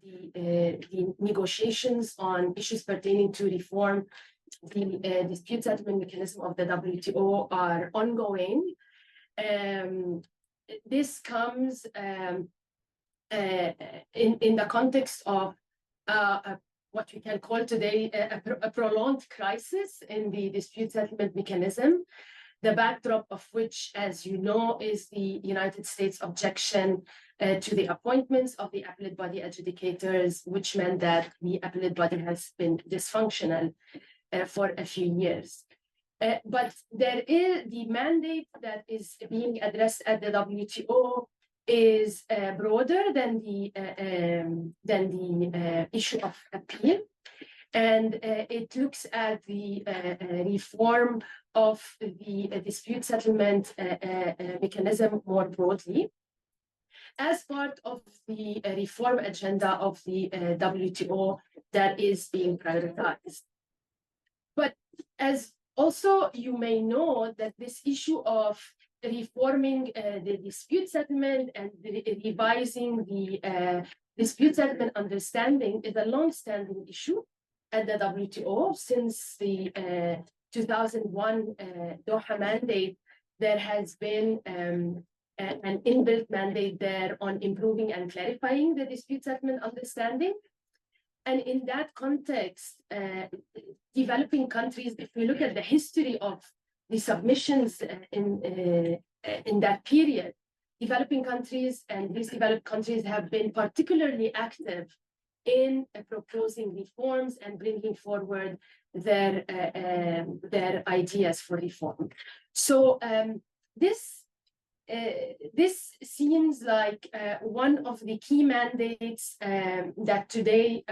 the negotiations on issues pertaining to reform the dispute settlement mechanism of the WTO are ongoing. This comes in the context of what we can call today a prolonged crisis in the dispute settlement mechanism, the backdrop of which, as you know, is the United States objection to the appointments of the Appellate Body adjudicators, which meant that the Appellate Body has been dysfunctional for a few years. But there is the mandate that is being addressed at the WTO is broader than the issue of appeal, and it looks at the reform of the dispute settlement mechanism more broadly as part of the reform agenda of the WTO that is being prioritized. But as also you may know that this issue of reforming the dispute settlement and revising the dispute settlement understanding is a long-standing issue at the WTO. Since the 2001 Doha mandate, there has been an inbuilt mandate there on improving and clarifying the dispute settlement understanding. And in that context, developing countries, if we look at the history of the submissions in that period, developing countries and least developed countries have been particularly active in proposing reforms and bringing forward their ideas for reform. So this seems like one of the key mandates that today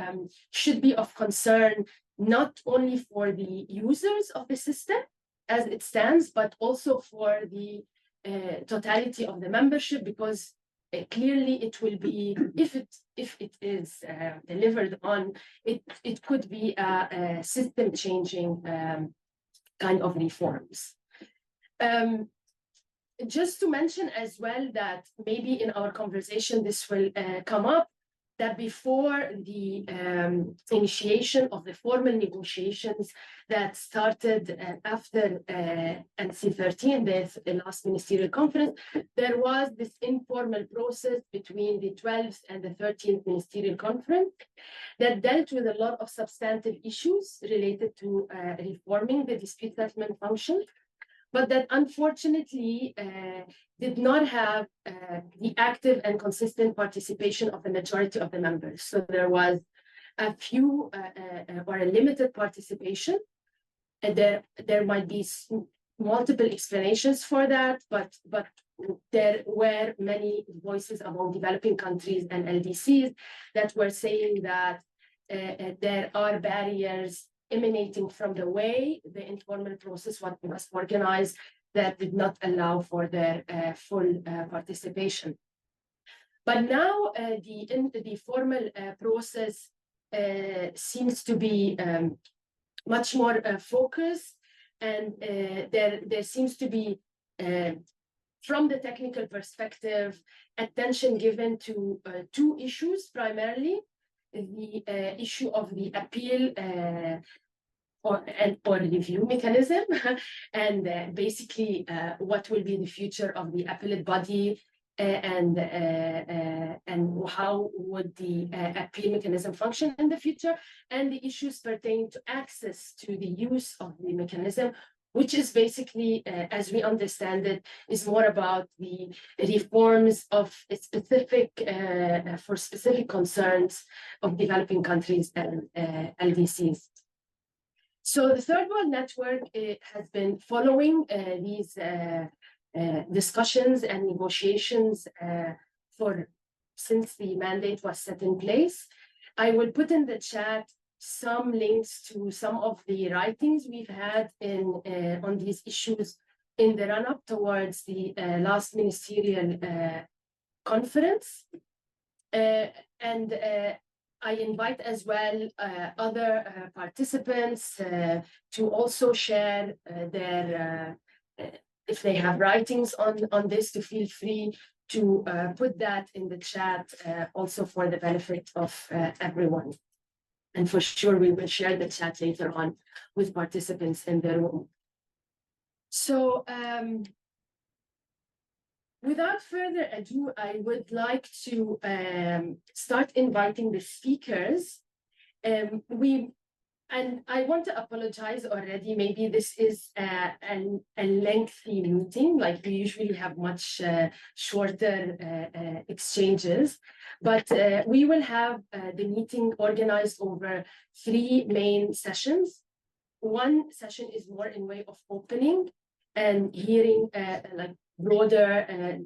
should be of concern, not only for the users of the system as it stands, but also for the totality of the membership, because clearly it will be, if it is delivered on, it could be a system-changing kind of reforms. Just to mention as well that maybe in our conversation this will come up, that before the initiation of the formal negotiations that started after NC 13, the last ministerial conference, there was this informal process between the 12th and the 13th ministerial conference that dealt with a lot of substantive issues related to reforming the dispute settlement function, but that unfortunately did not have the active and consistent participation of the majority of the members. So there was a few or a limited participation, and there might be multiple explanations for that, but there were many voices among developing countries and LDCs that were saying that there are barriers emanating from the way the informal process was organized that did not allow for their full participation. But now the formal process seems to be much more focused, and there seems to be, from the technical perspective, attention given to two issues primarily: the issue of the appeal or review mechanism, and basically what will be the future of the appellate body, and how would the appeal mechanism function in the future, and the issues pertaining to access to the use of the mechanism, which is basically, as we understand it, is more about the reforms of specific, for specific concerns of developing countries and LDCs. So the Third World Network has been following these discussions and negotiations since the mandate was set in place. I will put in the chat some links to some of the writings we've had on these issues in the run-up towards the last ministerial conference. And I invite as well other participants to also share their, if they have writings on this, to feel free to put that in the chat also for the benefit of everyone. And for sure, we will share the chat later on with participants in the room. So without further ado, I would like to start inviting the speakers. And I want to apologize already. Maybe this is a lengthy meeting, like we usually have much shorter exchanges. But we will have the meeting organized over 3 main sessions. One session is more in way of opening and hearing like broader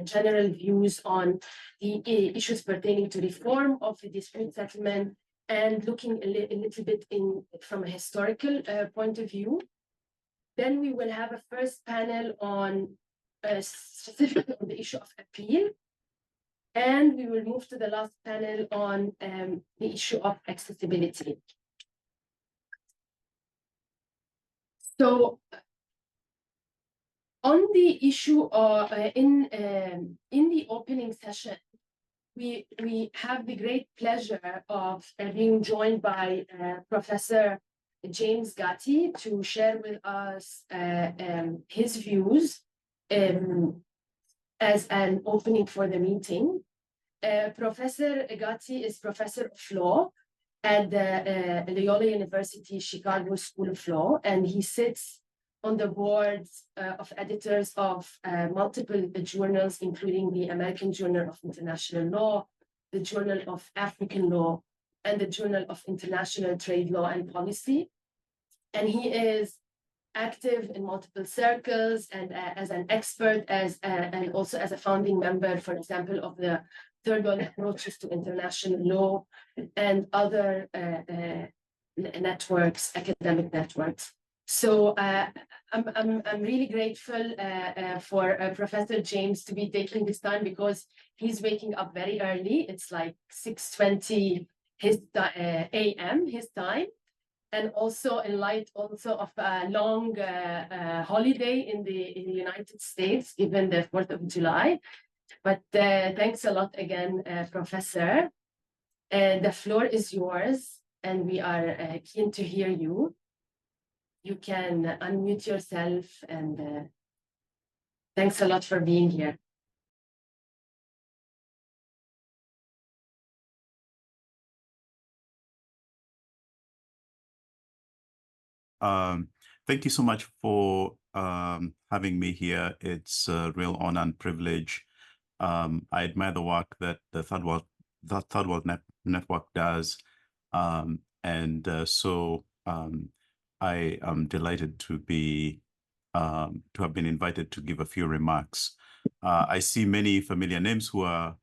general views on the issues pertaining to reform of the dispute settlement, and looking a little bit from a historical point of view. Then we will have a first panel on specifically on the issue of appeal. And we will move to the last panel on the issue of accessibility. So on the issue in the opening session, we have the great pleasure of being joined by Professor James Gathii to share with us his views as an opening for the meeting. Professor Gathii is Professor of Law at the Loyola University Chicago School of Law, and he sits on the boards of editors of multiple journals, including the American Journal of International Law, the Journal of African Law, and the Journal of International Trade Law and Policy. And he is active in multiple circles and as an expert, and also as a founding member, for example, of the Third World Approaches to International Law and other networks, academic networks. So I'm really grateful for Professor James to be taking this time, because he's waking up very early. It's like 6:20 a.m. his time, and also in light also of a long holiday in the United States, given the 4th of July. But thanks a lot again, Professor. The floor is yours, and we are keen to hear you. You can unmute yourself, and thanks a lot for being here. Thank you so much for having me here. It's a real honor and privilege. I admire the work that the Third World Network does, so I am delighted to have been invited to give a few remarks. I see many familiar names who are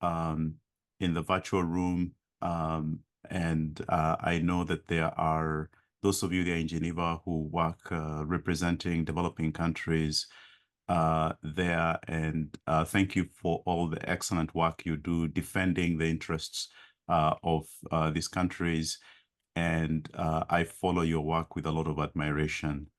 in the virtual room, and I know that there are those of you there in Geneva who work representing developing countries there, and thank you for all the excellent work you do defending the interests of these countries. And I follow your work with a lot of admiration.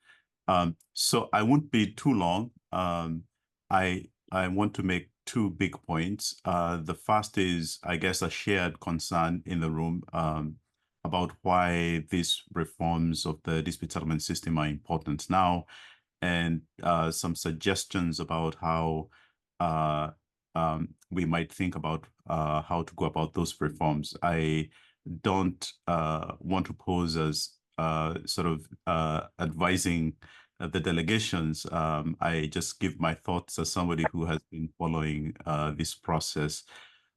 So I won't be too long. I want to make 2 big points. The first is, I guess, a shared concern in the room about why these reforms of the dispute settlement system are important now, and some suggestions about how we might think about how to go about those reforms. I don't want to pose as sort of advising the delegations. I just give my thoughts as somebody who has been following this process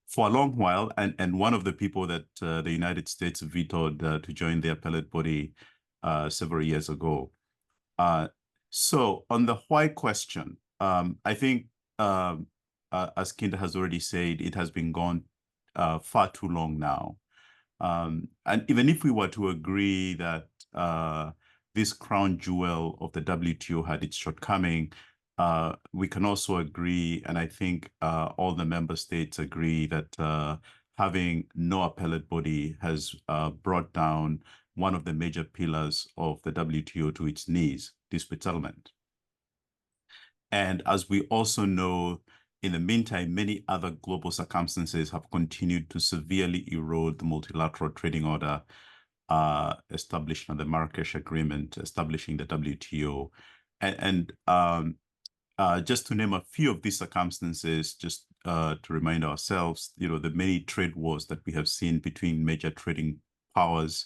for a long while, and one of the people that the United States vetoed to join the Appellate Body several years ago. So on the why question, I think, as Kinder has already said, it has been gone far too long now. And even if we were to agree that this crown jewel of the WTO had its shortcoming, we can also agree, and I think all the member states agree, that having no appellate body has brought down one of the major pillars of the WTO to its knees, dispute settlement. And as we also know, in the meantime, many other global circumstances have continued to severely erode the multilateral trading order established on the Marrakesh Agreement, establishing the WTO. And just to name a few of these circumstances, just to remind ourselves, the many trade wars that we have seen between major trading powers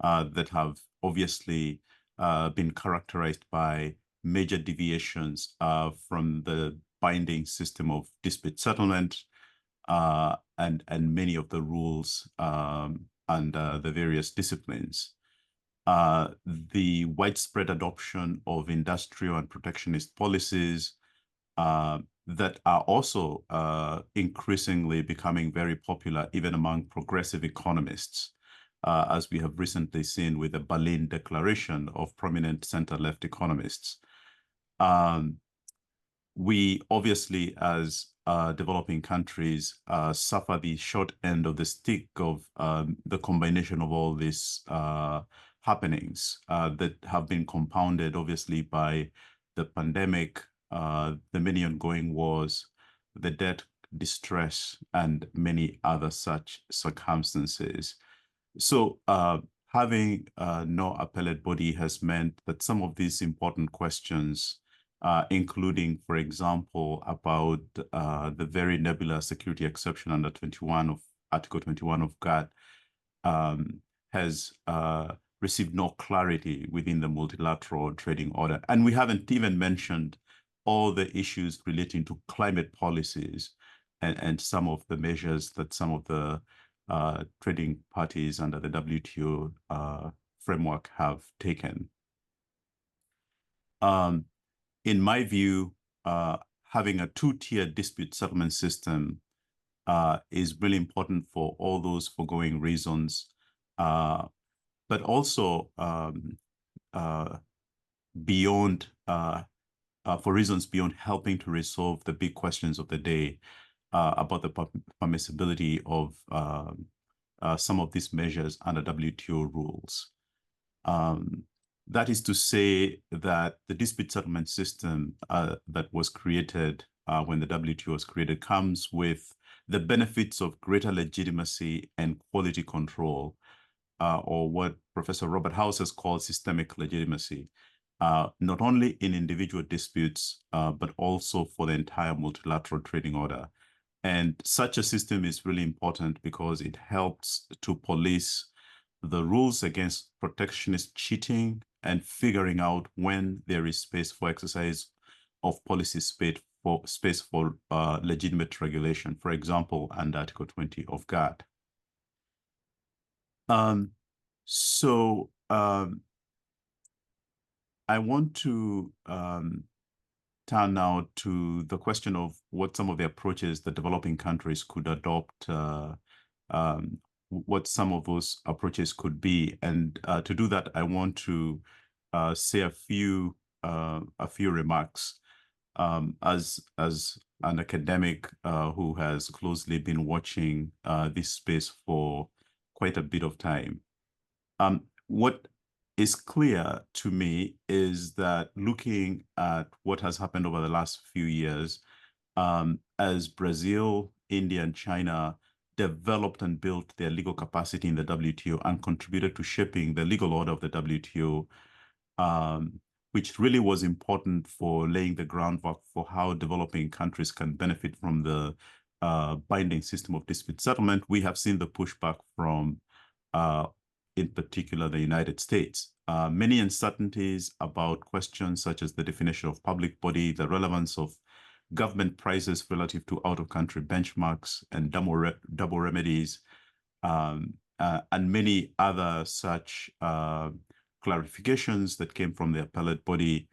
that have obviously been characterized by major deviations from the binding system of dispute settlement and many of the rules and the various disciplines. The widespread adoption of industrial and protectionist policies that are also increasingly becoming very popular even among progressive economists, as we have recently seen with the Berlin Declaration of prominent center-left economists. We obviously, as developing countries, suffer the short end of the stick of the combination of all these happenings that have been compounded, obviously, by the pandemic, the many ongoing wars, the debt distress, and many other such circumstances. So having no appellate body has meant that some of these important questions, including, for example, about the very nebulous security exception under Article 21 of GATT, has received no clarity within the multilateral trading order. And we haven't even mentioned all the issues relating to climate policies and some of the measures that some of the trading parties under the WTO framework have taken. In my view, having a two-tier dispute settlement system is really important for all those foregoing reasons, but also beyond, for reasons beyond helping to resolve the big questions of the day about the permissibility of some of these measures under WTO rules. That is to say that the dispute settlement system that was created when the WTO was created comes with the benefits of greater legitimacy and quality control, or what Professor Robert House has called systemic legitimacy, not only in individual disputes, but also for the entire multilateral trading order. And such a system is really important because it helps to police the rules against protectionist cheating and figuring out when there is space for exercise of policy space for legitimate regulation, for example, under Article 20 of GATT. I want to turn now to the question of what some of the approaches that developing countries could adopt, what some of those approaches could be. And to do that, I want to say a few remarks as an academic who has closely been watching this space for quite a bit of time. What is clear to me is that looking at what has happened over the last few years, as Brazil, India, and China developed and built their legal capacity in the WTO and contributed to shaping the legal order of the WTO, which really was important for laying the groundwork for how developing countries can benefit from the binding system of dispute settlement. We have seen the pushback from in particular, the United States. Many uncertainties about questions such as the definition of public body, the relevance of government prices relative to out-of-country benchmarks and double remedies, and many other such clarifications that came from the Appellate Body,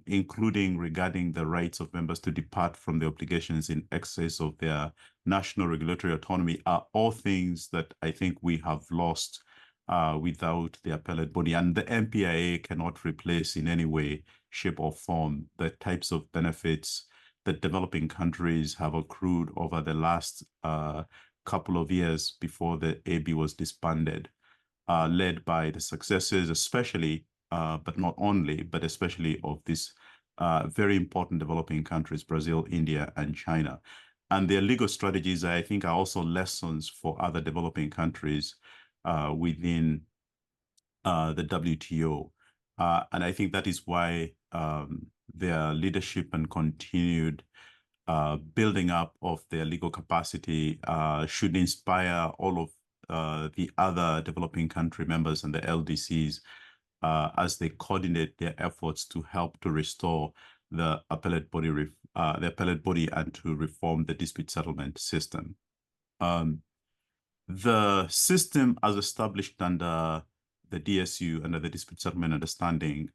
including regarding the rights of members to depart from the obligations in excess of their national regulatory autonomy, are all things that I think we have lost without the Appellate Body. And the MPIA cannot replace in any way, shape, or form the types of benefits that developing countries have accrued over the last couple of years before the AB was disbanded, led by the successes, especially, but not only, but especially of this very important developing countries, Brazil, India, and China. And their legal strategies, I think, are also lessons for other developing countries within the WTO. And I think that is why their leadership and continued building up of their legal capacity should inspire all of the other developing country members and the LDCs as they coordinate their efforts to help to restore the appellate body and to reform the dispute settlement system. The system as established under the DSU, under the Dispute Settlement Understanding,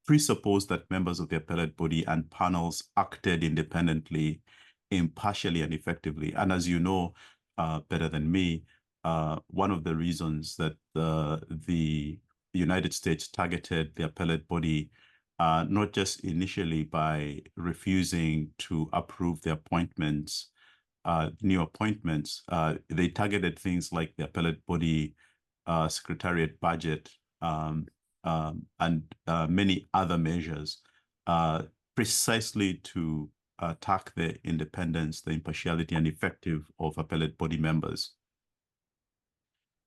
presupposed that members of the appellate body and panels acted independently, impartially, and effectively. And as you know better than me, one of the reasons that the United States targeted the appellate body, not just initially by refusing to approve the appointments, new appointments, they targeted things like the appellate body, secretariat budget, and many other measures, precisely to attack the independence, the impartiality, and effective of appellate body members.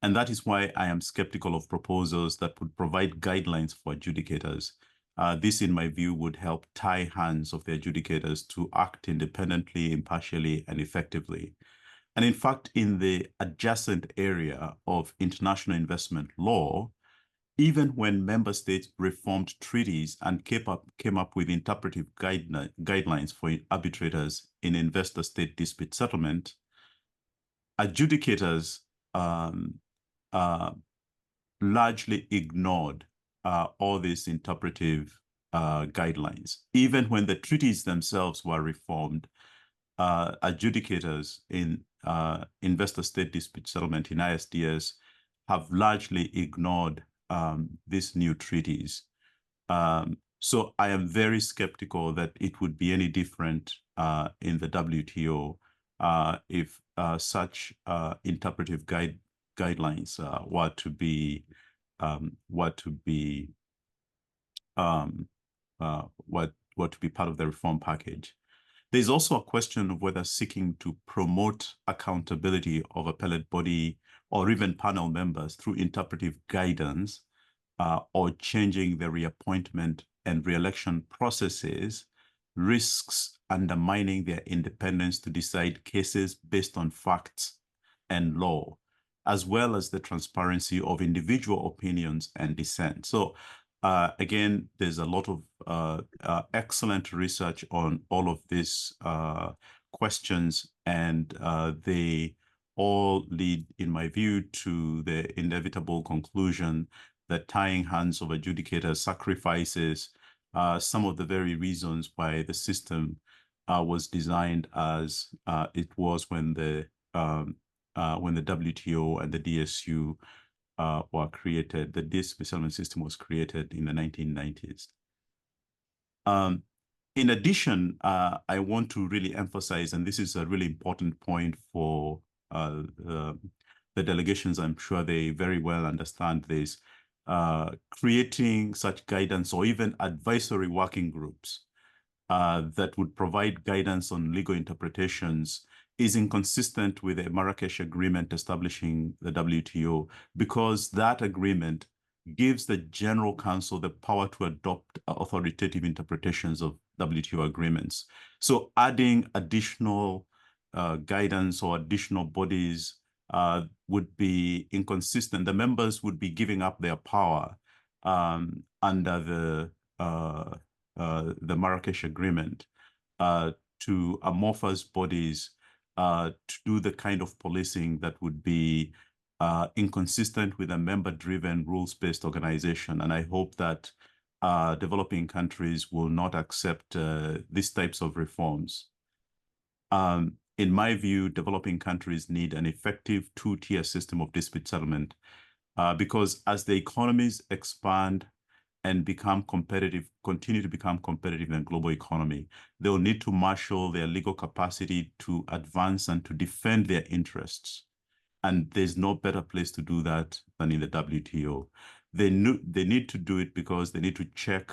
And that is why I am skeptical of proposals that would provide guidelines for adjudicators. This, in my view, would help tie hands of the adjudicators to act independently, impartially, and effectively. And in fact, in the adjacent area of international investment law, even when member states reformed treaties and came up with interpretive guidelines for arbitrators in investor-state dispute settlement, adjudicators largely ignored all these interpretive guidelines. Even when the treaties themselves were reformed, adjudicators in investor-state dispute settlement in ISDS have largely ignored these new treaties. So I am very skeptical that it would be any different in the WTO if such interpretive guidelines were to be part of the reform package. There's also a question of whether seeking to promote accountability of appellate body or even panel members through interpretive guidance or changing the reappointment and re-election processes risks undermining their independence to decide cases based on facts and law, as well as the transparency of individual opinions and dissent. So again, there's a lot of excellent research on all of these questions, and they all lead, in my view, to the inevitable conclusion that tying hands of adjudicators sacrifices some of the very reasons why the system was designed as it was when the WTO and the DSU were created. The dispute settlement system was created in the 1990s. In addition, I want to really emphasize, and this is a really important point for the delegations, I'm sure they very well understand this, creating such guidance or even advisory working groups that would provide guidance on legal interpretations is inconsistent with the Marrakesh Agreement establishing the WTO, because that agreement gives the General Counsel the power to adopt authoritative interpretations of WTO agreements. So adding additional guidance or additional bodies would be inconsistent. The members would be giving up their power under the Marrakesh Agreement to amorphous bodies to do the kind of policing that would be inconsistent with a member-driven, rules-based organization. And I hope that developing countries will not accept these types of reforms. In my view, developing countries need an effective two-tier system of dispute settlement because as the economies expand and become competitive, continue to become competitive in the global economy, they'll need to marshal their legal capacity to advance and to defend their interests. And there's no better place to do that than in the WTO. They need to do it because they need to check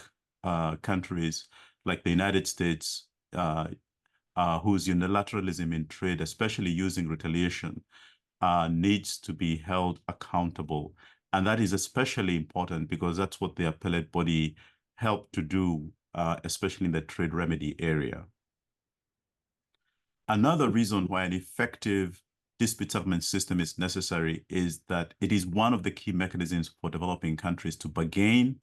countries like the United States, whose unilateralism in trade, especially using retaliation, needs to be held accountable. And that is especially important because that's what the appellate body helped to do, especially in the trade remedy area. Another reason why an effective dispute settlement system is necessary is that it is one of the key mechanisms for developing countries to bargain,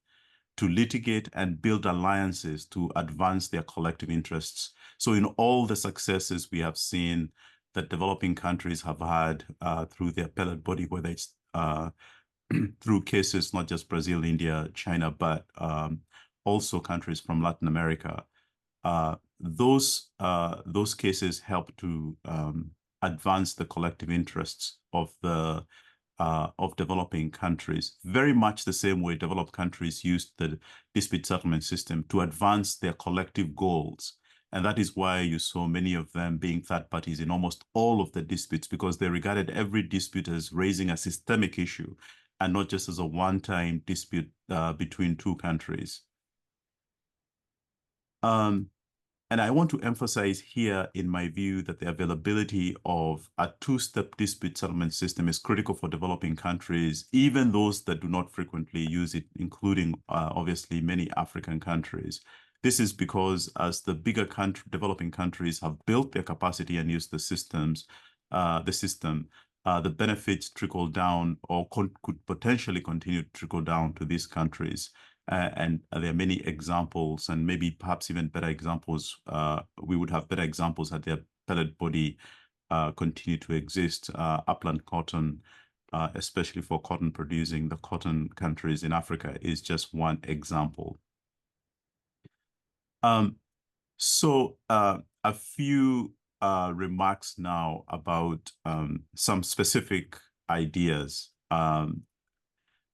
to litigate, and build alliances to advance their collective interests. So in all the successes we have seen that developing countries have had through the appellate body, whether it's through cases, not just Brazil, India, China, but also countries from Latin America, those cases help to advance the collective interests of developing countries, very much the same way developed countries used the dispute settlement system to advance their collective goals. And that is why you saw many of them being third parties in almost all of the disputes, because they regarded every dispute as raising a systemic issue and not just as a one-time dispute between two countries. And I want to emphasize here, in my view, that the availability of a two-step dispute settlement system is critical for developing countries, even those that do not frequently use it, including, obviously, many African countries. This is because as the bigger developing countries have built their capacity and used the system, the benefits trickle down or could potentially continue to trickle down to these countries. And there are many examples, and maybe perhaps even better examples. We would have better examples had the appellate body continue to exist. Upland cotton, especially for cotton producing, the cotton countries in Africa, is just one example. So a few remarks now about some specific ideas.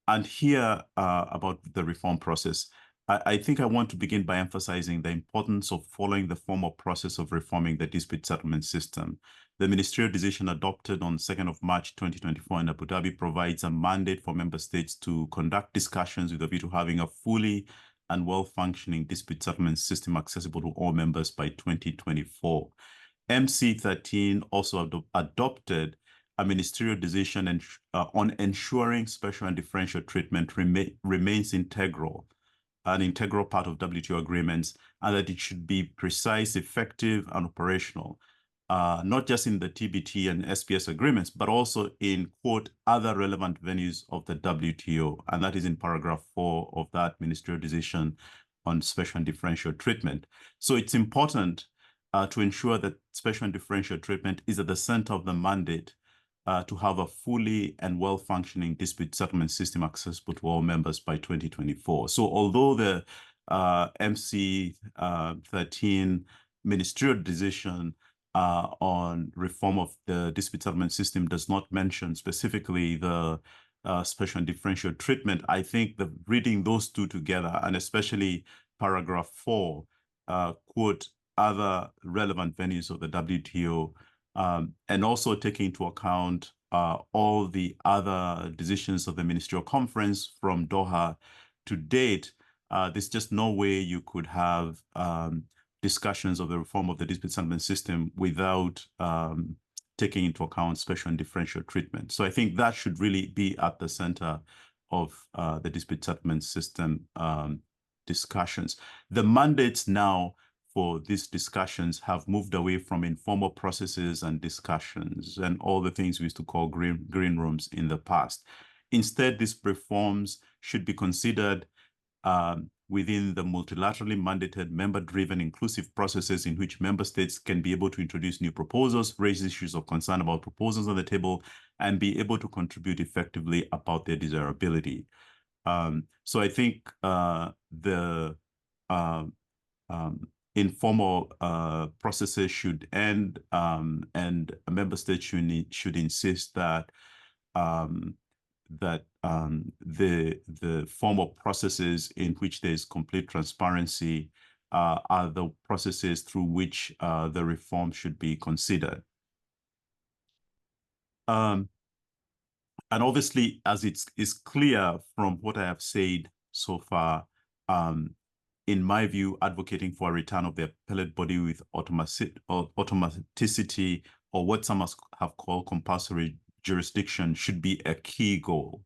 And here about the reform process. I think I want to begin by emphasizing the importance of following the formal process of reforming the dispute settlement system. The ministerial decision adopted on 2nd of March 2024 in Abu Dhabi provides a mandate for member states to conduct discussions with a view to having a fully and well-functioning dispute settlement system accessible to all members by 2024. MC13 also adopted a ministerial decision on ensuring special and differential treatment remains an integral part of WTO agreements, and that it should be precise, effective, and operational, not just in the TBT and SPS agreements, but also in, quote, other relevant venues of the WTO. And that is in paragraph 4 of that ministerial decision on special and differential treatment. So it's important to ensure that special and differential treatment is at the center of the mandate to have a fully and well-functioning dispute settlement system accessible to all members by 2024. So although the MC13 ministerial decision on reform of the dispute settlement system does not mention specifically the special and differential treatment, I think that reading those two together, and especially paragraph 4, quote, other relevant venues of the WTO, and also taking into account all the other decisions of the Ministerial Conference from Doha to date, there's just no way you could have discussions of the reform of the dispute settlement system without taking into account special and differential treatment. So I think that should really be at the center of the dispute settlement system discussions. The mandates now for these discussions have moved away from informal processes and discussions and all the things we used to call green rooms in the past. Instead, these reforms should be considered within the multilaterally mandated, member-driven, inclusive processes in which member states can be able to introduce new proposals, raise issues of concern about proposals on the table, and be able to contribute effectively about their desirability. So I think the informal processes should end, and a member state should insist that the formal processes in which there is complete transparency are the processes through which the reform should be considered. And obviously, as it's clear from what I have said so far, in my view, advocating for a return of the appellate body with automaticity, or what some have called compulsory jurisdiction, should be a key goal.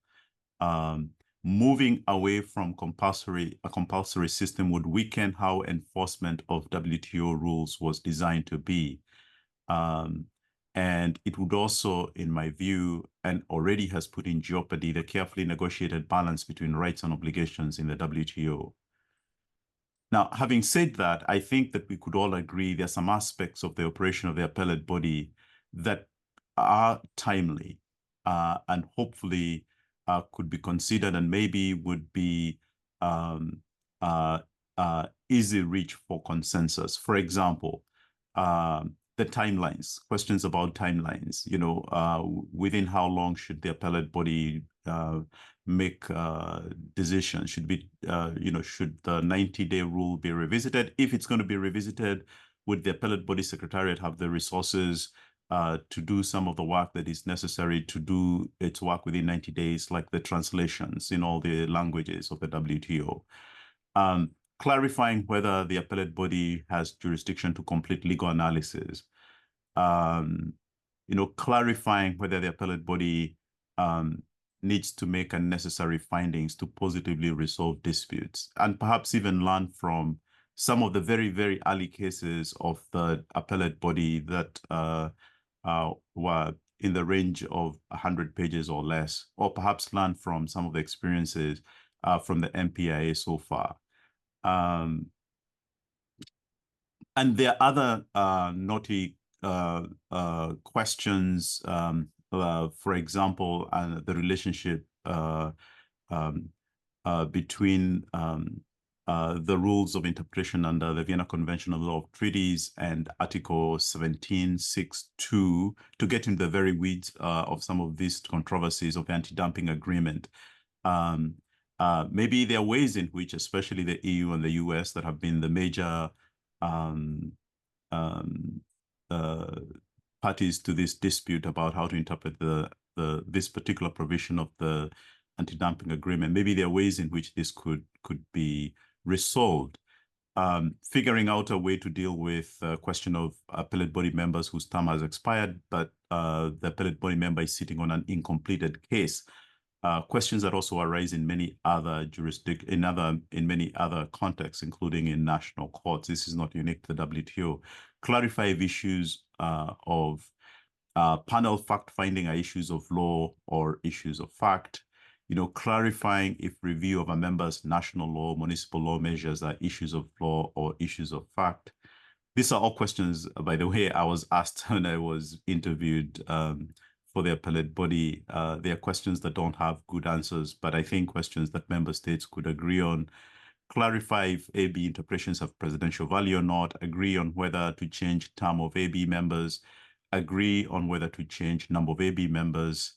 Moving away from a compulsory system would weaken how enforcement of WTO rules was designed to be. And it would also, in my view, and already has put in jeopardy the carefully negotiated balance between rights and obligations in the WTO. Now, having said that, I think that we could all agree there are some aspects of the operation of the appellate body that are timely and hopefully could be considered and maybe would be easy reach for consensus. For example, the timelines, questions about timelines, within how long should the appellate body make decisions? Should the 90-day rule be revisited? If it's going to be revisited, would the appellate body secretariat have the resources to do some of the work that is necessary to do its work within 90 days, like the translations in all the languages of the WTO? Clarifying whether the appellate body has jurisdiction to complete legal analysis. Clarifying whether the appellate body needs to make unnecessary findings to positively resolve disputes, and perhaps even learn from some of the very, very early cases of the appellate body that were in the range of 100 pages or less, or perhaps learn from some of the experiences from the MPIA so far. And there are other naughty questions, for example, the relationship between the rules of interpretation under the Vienna Convention on the Law of Treaties and Article 17.6.2 to get into the very weeds of some of these controversies of the anti-dumping agreement. Maybe there are ways in which, especially the EU and the US, that have been the major parties to this dispute about how to interpret this particular provision of the anti-dumping agreement. Maybe there are ways in which this could be resolved. Figuring out a way to deal with the question of appellate body members whose term has expired, but the appellate body member is sitting on an incompleted case. Questions that also arise in many other in many other contexts, including in national courts. This is not unique to the WTO. Clarify if issues of panel fact-finding are issues of law or issues of fact. Clarifying if review of a member's national law, municipal law measures are issues of law or issues of fact. These are all questions, by the way, I was asked when I was interviewed for the appellate body. There are questions that don't have good answers, but I think questions that member states could agree on. Clarify if AB interpretations have presidential value or not. Agree on whether to change term of AB members. Agree on whether to change number of AB members.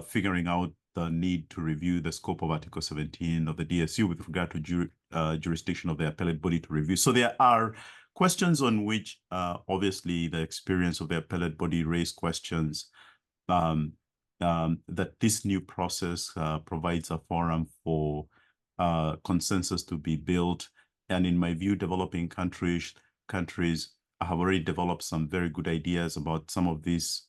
Figuring out the need to review the scope of Article 17 of the DSU with regard to jurisdiction of the appellate body to review. So there are questions on which, obviously, the experience of the appellate body raised questions that this new process provides a forum for consensus to be built. And in my view, developing countries have already developed some very good ideas about some of these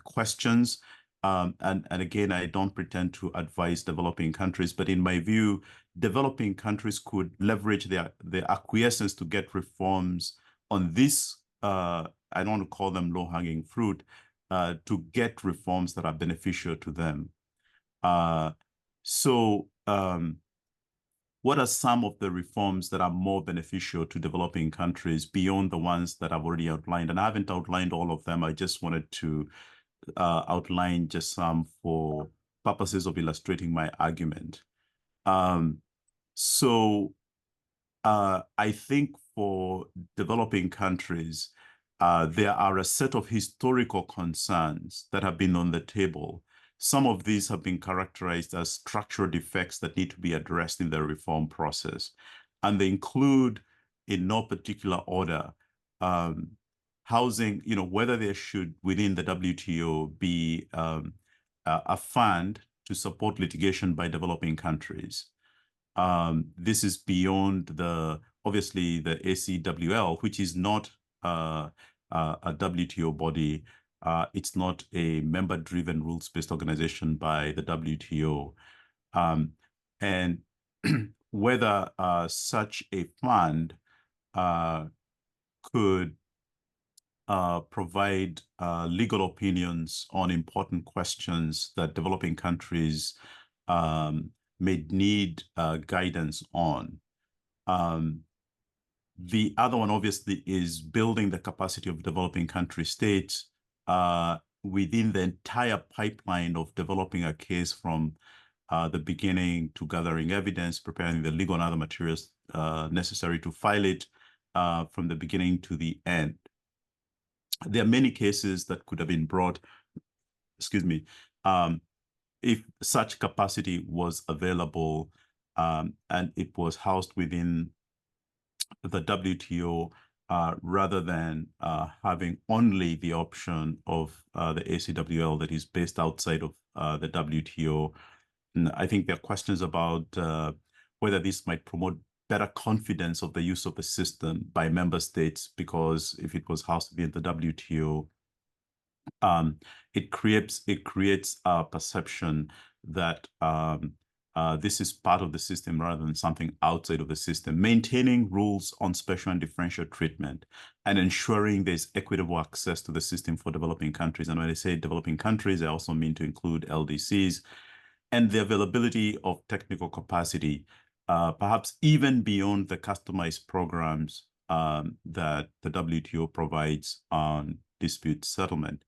questions. And again, I don't pretend to advise developing countries, but in my view, developing countries could leverage their acquiescence to get reforms on this, I don't want to call them low-hanging fruit, to get reforms that are beneficial to them. What are some of the reforms that are more beneficial to developing countries beyond the ones that I've already outlined? And I haven't outlined all of them. I just wanted to outline just some for purposes of illustrating my argument. I think for developing countries, there are a set of historical concerns that have been on the table. Some of these have been characterized as structural defects that need to be addressed in the reform process. And they include, in no particular order, housing, whether there should, within the WTO, be a fund to support litigation by developing countries. This is beyond obviously the ACWL, which is not a WTO body. It's not a member-driven rules-based organization by the WTO. And whether such a fund could provide legal opinions on important questions that developing countries may need guidance on. The other one, obviously, is building the capacity of developing country states within the entire pipeline of developing a case from the beginning to gathering evidence, preparing the legal and other materials necessary to file it from the beginning to the end. There are many cases that could have been brought, if such capacity was available and it was housed within the WTO rather than having only the option of the ACWL that is based outside of the WTO. And I think there are questions about whether this might promote better confidence of the use of the system by member states, because if it was housed within the WTO, it creates a perception that this is part of the system rather than something outside of the system. Maintaining rules on special and differential treatment and ensuring there's equitable access to the system for developing countries. And when I say developing countries, I also mean to include LDCs, and the availability of technical capacity, perhaps even beyond the customized programs that the WTO provides on dispute settlement.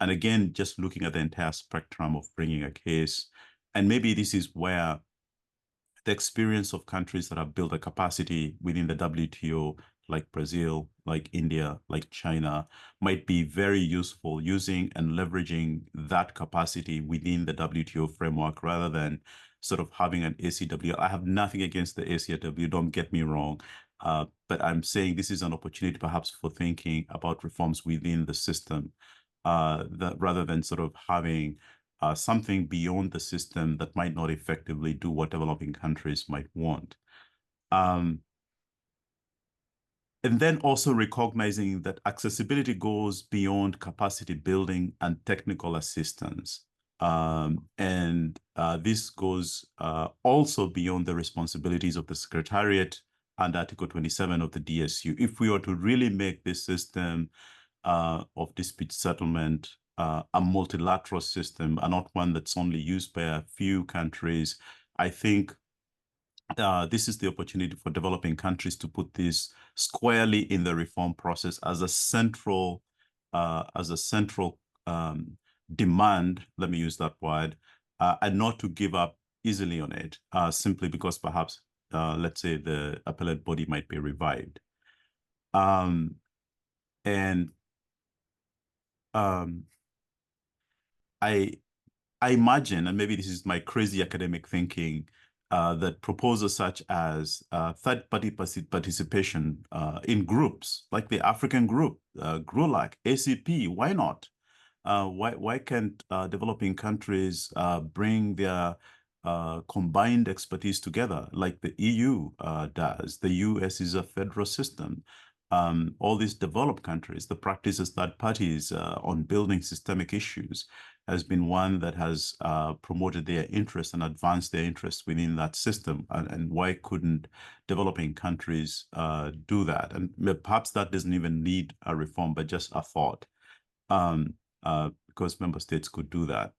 And again, just looking at the entire spectrum of bringing a case. And maybe this is where the experience of countries that have built a capacity within the WTO, like Brazil, like India, like China, might be very useful, using and leveraging that capacity within the WTO framework rather than sort of having an ACW. I have nothing against the ACW, don't get me wrong. But I'm saying this is an opportunity perhaps for thinking about reforms within the system, rather than sort of having something beyond the system that might not effectively do what developing countries might want. And then also recognizing that accessibility goes beyond capacity building and technical assistance. And this goes also beyond the responsibilities of the Secretariat and Article 27 of the DSU. If we were to really make this system of dispute settlement a multilateral system and not one that's only used by a few countries, I think this is the opportunity for developing countries to put this squarely in the reform process as a central demand, let me use that word, and not to give up easily on it, simply because perhaps, let's say, the appellate body might be revived. I imagine, and maybe this is my crazy academic thinking, that proposals such as third-party participation in groups, like the African group, GRULAC, ACP, why not? Why can't developing countries bring their combined expertise together, like the EU does? The US is a federal system. All these developed countries, the practice as third parties on building systemic issues has been one that has promoted their interests and advanced their interests within that system. And why couldn't developing countries do that? And perhaps that doesn't even need a reform, but just a thought, because member states could do that.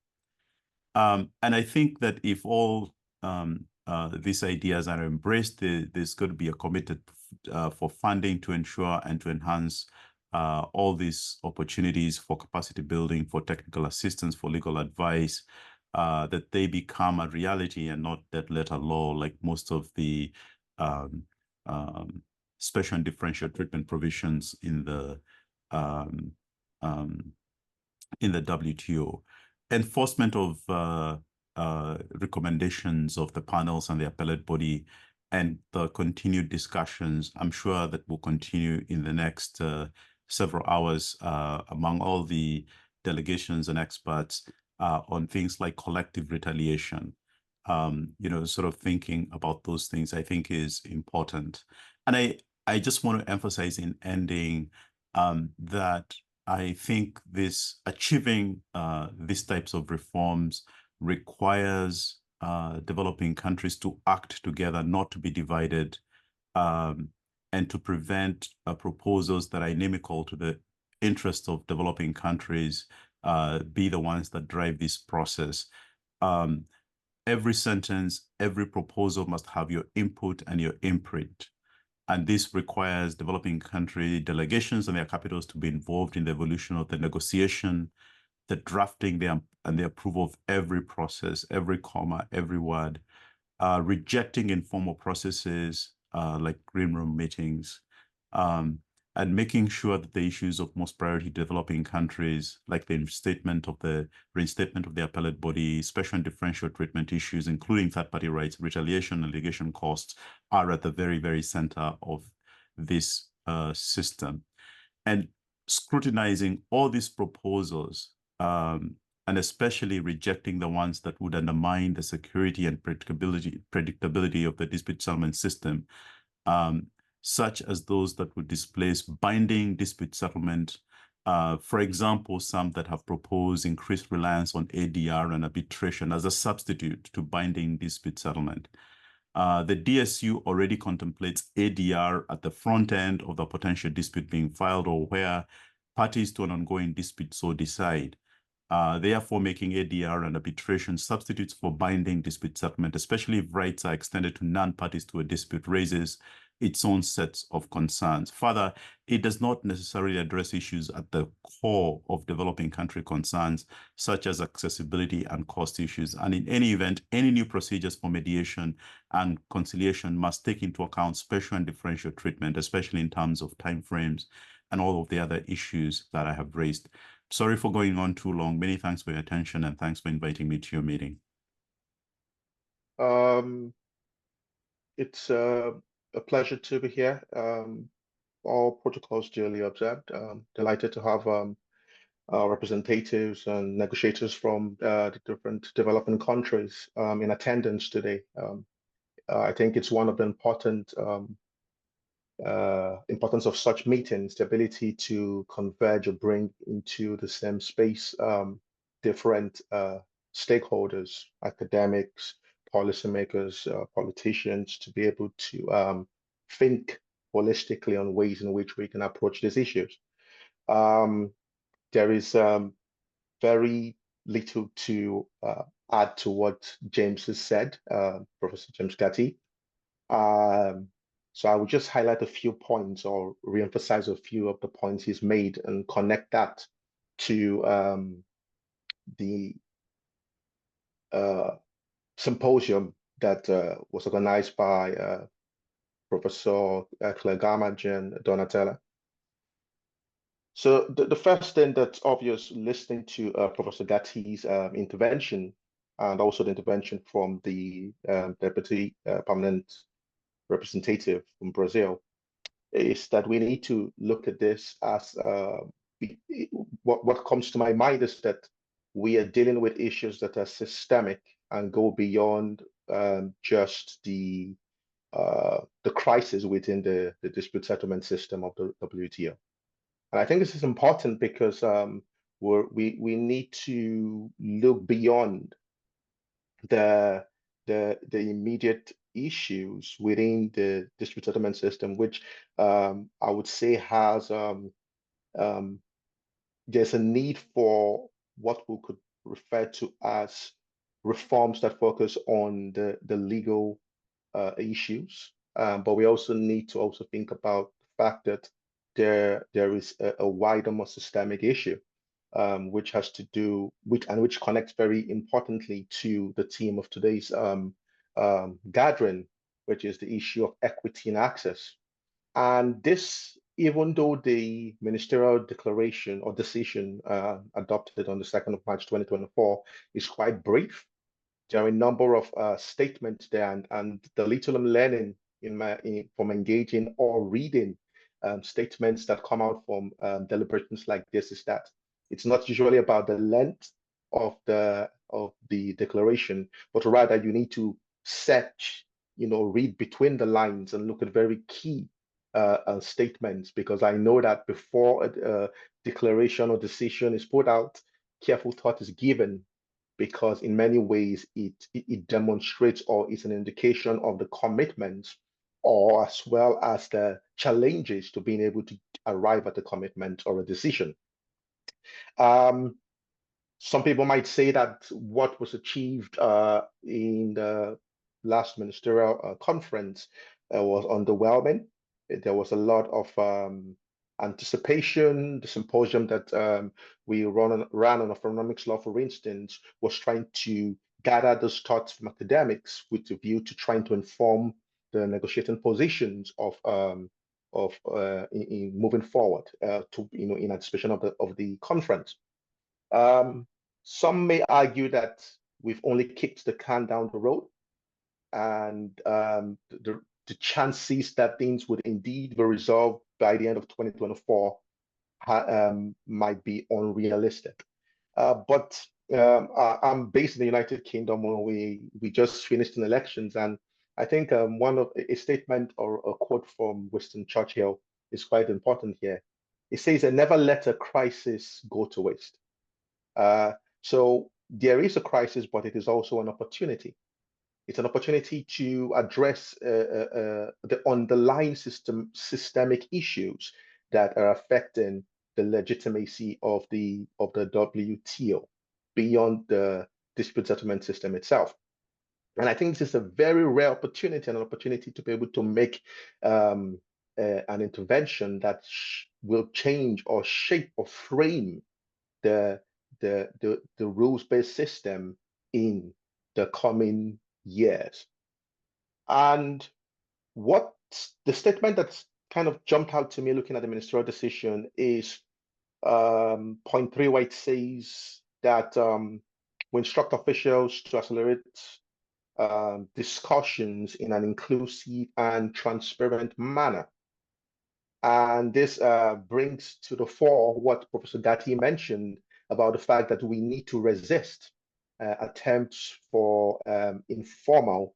And I think that if all these ideas are embraced, there's going to be a committed for funding to ensure and to enhance all these opportunities for capacity building, for technical assistance, for legal advice, that they become a reality and not dead letter law like most of the special and differential treatment provisions in the WTO. Enforcement of recommendations of the panels and the appellate body and the continued discussions, I'm sure that will continue in the next several hours among all the delegations and experts. on things like collective retaliation. Sort of thinking about those things, I think, is important. And I just want to emphasize in ending that I think achieving these types of reforms requires developing countries to act together, not to be divided, and to prevent proposals that are inimical to the interests of developing countries be the ones that drive this process. Every sentence, every proposal must have your input and your imprint. And this requires developing country delegations and their capitals to be involved in the evolution of the negotiation, the drafting, and the approval of every process, every comma, every word, rejecting informal processes like green room meetings, and making sure that the issues of most priority developing countries, like the reinstatement of the Appellate Body, special and differential treatment issues, including third-party rights, retaliation and litigation costs, are at the very, very center of this system. And scrutinizing all these proposals, and especially rejecting the ones that would undermine the security and predictability of the dispute settlement system, such as those that would displace binding dispute settlement. For example, some that have proposed increased reliance on ADR and arbitration as a substitute to binding dispute settlement. The DSU already contemplates ADR at the front end of the potential dispute being filed, or where parties to an ongoing dispute so decide. Therefore, making ADR and arbitration substitutes for binding dispute settlement, especially if rights are extended to non-parties to a dispute, raises its own sets of concerns. Further, it does not necessarily address issues at the core of developing country concerns, such as accessibility and cost issues. And in any event, any new procedures for mediation and conciliation must take into account special and differential treatment, especially in terms of timeframes and all of the other issues that I have raised. Sorry for going on too long. Many thanks for your attention, and thanks for inviting me to your meeting. It's a pleasure to be here. All protocols duly observed. Delighted to have representatives and negotiators from the different developing countries in attendance today. I think it's one of the importance of such meetings, the ability to converge or bring into the same space different stakeholders, academics, policymakers, politicians, to be able to think holistically on ways in which we can approach these issues. There is very little to add to what James has said, Professor James Gathii. So I will just highlight a few points or reemphasize a few of the points he's made and connect that to the symposium that was organized by Professor Clair, Gammage and Donatella. So the first thing that's obvious, listening to Professor Gathi's intervention, and also the intervention from the Deputy Permanent Representative from Brazil, is that we need to look at this as what comes to my mind is that we are dealing with issues that are systemic and go beyond just the crisis within the dispute settlement system of the WTO. And I think this is important because we need to look beyond the immediate issues within the dispute settlement system, which I would say has there's a need for what we could refer to as reforms that focus on the legal issues, but we also need to also think about the fact that there is a wider, more systemic issue, which has to do with, and which connects very importantly to the theme of today's gathering, which is the issue of equity and access. And this, even though the ministerial declaration or decision adopted on the 2nd of March 2024 is quite brief, there are a number of statements there, and the little I'm learning from engaging or reading statements that come out from deliberations like this is that it's not usually about the length of the declaration, but rather you need to search, read between the lines and look at very key statements, because I know that before a declaration or decision is put out, careful thought is given, because in many ways it demonstrates or is an indication of the commitments, or as well as the challenges to being able to arrive at a commitment or a decision. Some people might say that what was achieved in the last ministerial conference was underwhelming. There was a lot of anticipation. The symposium that we ran on economics law, for instance, was trying to gather those thoughts from academics with a view to trying to inform the negotiating positions in moving forward in anticipation of the conference. Some may argue that we've only kicked the can down the road, and the chances that things would indeed be resolved by the end of 2024 might be unrealistic. But I'm based in the United Kingdom, where we just finished in elections, and I think one of a statement or a quote from Winston Churchill is quite important here. It says, "Never let a crisis go to waste." So there is a crisis, but it is also an opportunity. It's an opportunity to address the underlying systemic issues that are affecting the legitimacy of the WTO beyond the dispute settlement system itself. And I think this is a very rare opportunity, and an opportunity to be able to make an intervention that will change or shape or frame the rules-based system in the coming years. And what the statement that's kind of jumped out to me looking at the ministerial decision is point 3, where it says that we instruct officials to accelerate discussions in an inclusive and transparent manner. And this brings to the fore what Professor Gathii mentioned about the fact that we need to resist attempts for informal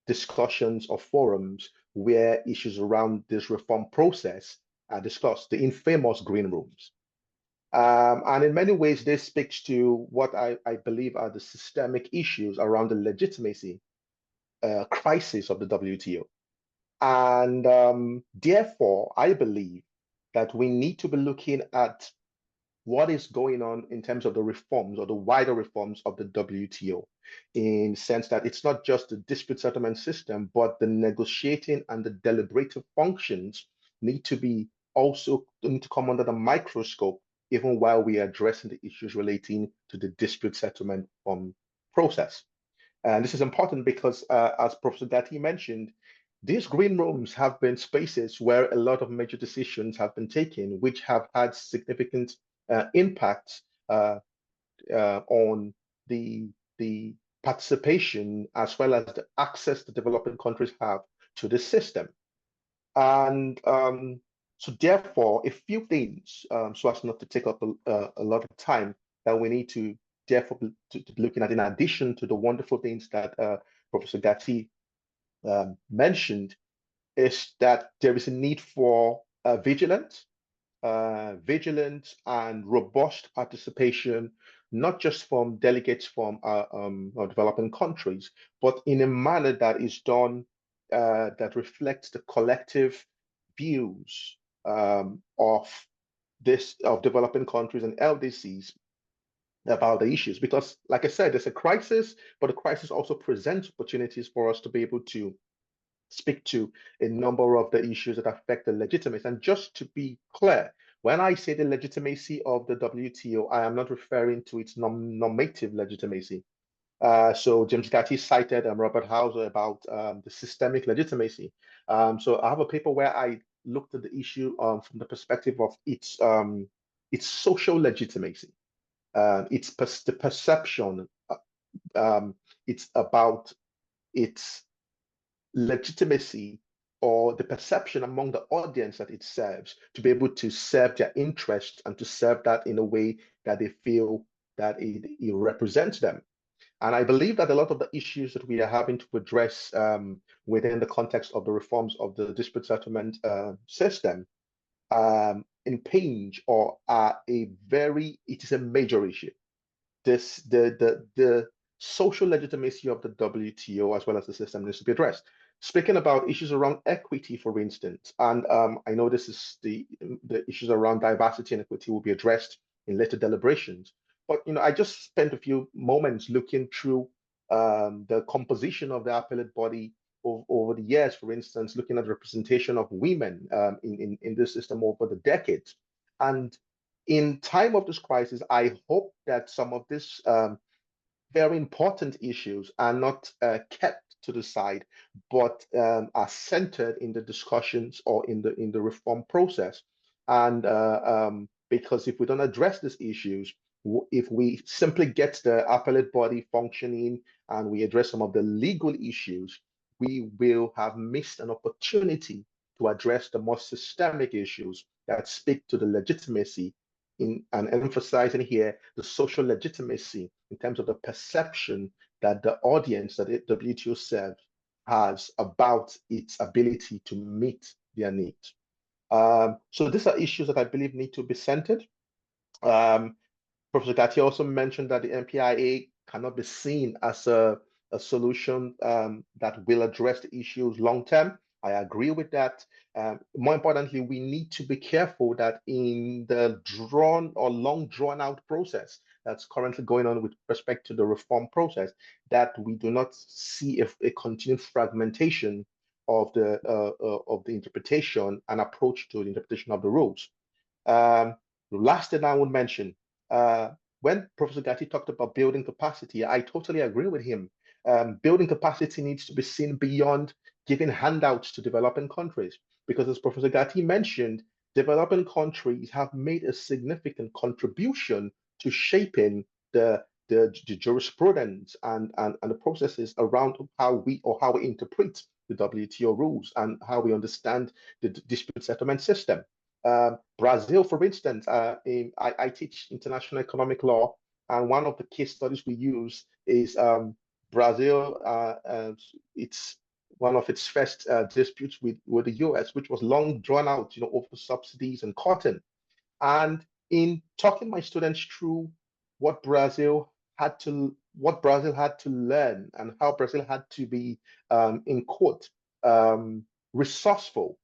discussions or forums where issues around this reform process are discussed, the infamous green rooms. And in many ways, this speaks to what I believe are the systemic issues around the legitimacy crisis of the WTO. And therefore, I believe that we need to be looking at what is going on in terms of the reforms or the wider reforms of the WTO, in the sense that it's not just the dispute settlement system, but the negotiating and the deliberative functions need to come under the microscope, even while we are addressing the issues relating to the dispute settlement process. And this is important because, as Professor Gathii mentioned, these green rooms have been spaces where a lot of major decisions have been taken, which have had significant impacts on the participation as well as the access the developing countries have to the system. And so therefore, a few things, so as not to take up a lot of time, that we need to therefore be looking at, in addition to the wonderful things that Professor Gathii mentioned, is that there is a need for vigilant and robust participation, not just from delegates from developing countries, but in a manner that is done that reflects the collective views of developing countries and LDCs about the issues. Because, like I said, there's a crisis, but the crisis also presents opportunities for us to be able to speak to a number of the issues that affect the legitimacy. And just to be clear, when I say the legitimacy of the WTO, I am not referring to its normative legitimacy. So James Gathii cited Robert Hauser about the systemic legitimacy. So I have a paper where I looked at the issue from the perspective of its social legitimacy. It's the perception. It's about its legitimacy or the perception among the audience that it serves, to be able to serve their interests and to serve that in a way that they feel that it represents them. And I believe that a lot of the issues that we are having to address within the context of the reforms of the dispute settlement system impinge or are it is a major issue. The social legitimacy of the WTO as well as the system needs to be addressed. Speaking about issues around equity, for instance, and I know this is the issues around diversity and equity will be addressed in later deliberations. But I just spent a few moments looking through the composition of the appellate body over the years, for instance, looking at the representation of women in this system over the decades. And in time of this crisis, I hope that some of these very important issues are not kept to the side, but are centered in the discussions or in the reform process. And because if we don't address these issues, if we simply get the appellate body functioning and we address some of the legal issues, we will have missed an opportunity to address the more systemic issues that speak to the legitimacy and emphasizing here the social legitimacy in terms of the perception that the audience that the WTO serves has about its ability to meet their needs. So these are issues that I believe need to be centered. Professor Gathii also mentioned that the MPIA cannot be seen as a solution that will address the issues long term. I agree with that. More importantly, we need to be careful that in the long drawn out process that's currently going on with respect to the reform process, that we do not see a continued fragmentation of the interpretation and approach to the interpretation of the rules. The last thing I would mention, when Professor Gathii talked about building capacity, I totally agree with him. Building capacity needs to be seen beyond giving handouts to developing countries, because as Professor Gathii mentioned, developing countries have made a significant contribution to shaping the jurisprudence and the processes around how we interpret the WTO rules and how we understand the dispute settlement system. Brazil, for instance, I teach international economic law, and one of the case studies we use is Brazil. It's one of its first disputes with the US, which was long drawn out, over subsidies and cotton. And in talking my students through what Brazil had to learn and how Brazil had to be, in quote, resourceful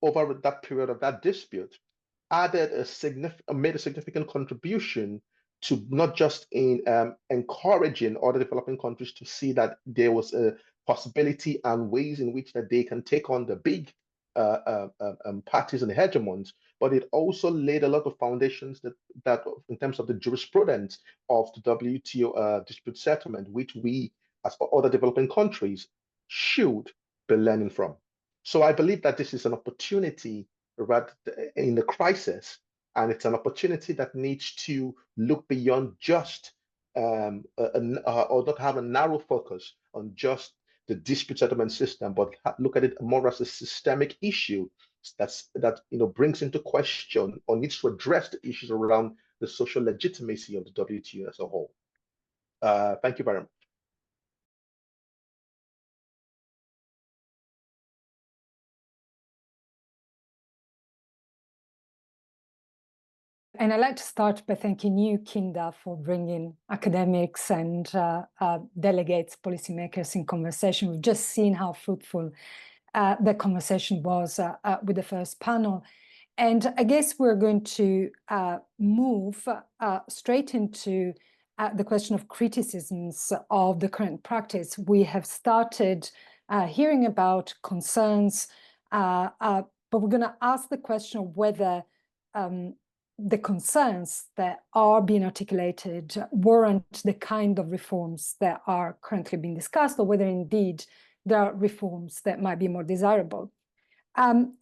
over that period of that dispute, made a significant contribution to not just in encouraging other developing countries to see that there was a possibility and ways in which that they can take on the big parties and hegemons, but it also laid a lot of foundations that in terms of the jurisprudence of the WTO dispute settlement, which we as other developing countries should be learning from. So I believe that this is an opportunity in the crisis, and it's an opportunity that needs to look beyond just or not have a narrow focus on just the dispute settlement system, but look at it more as a systemic issue that brings into question or needs to address the issues around the social legitimacy of the WTO as a whole. Thank you very much. And I'd like to start by thanking you, Kinda, for bringing academics and delegates, policymakers in conversation. We've just seen how fruitful the conversation was with the first panel. And I guess we're going to move straight into the question of criticisms of the current practice. We have started hearing about concerns, but we're going to ask the question of whether the concerns that are being articulated warrant the kind of reforms that are currently being discussed, or whether indeed there are reforms that might be more desirable.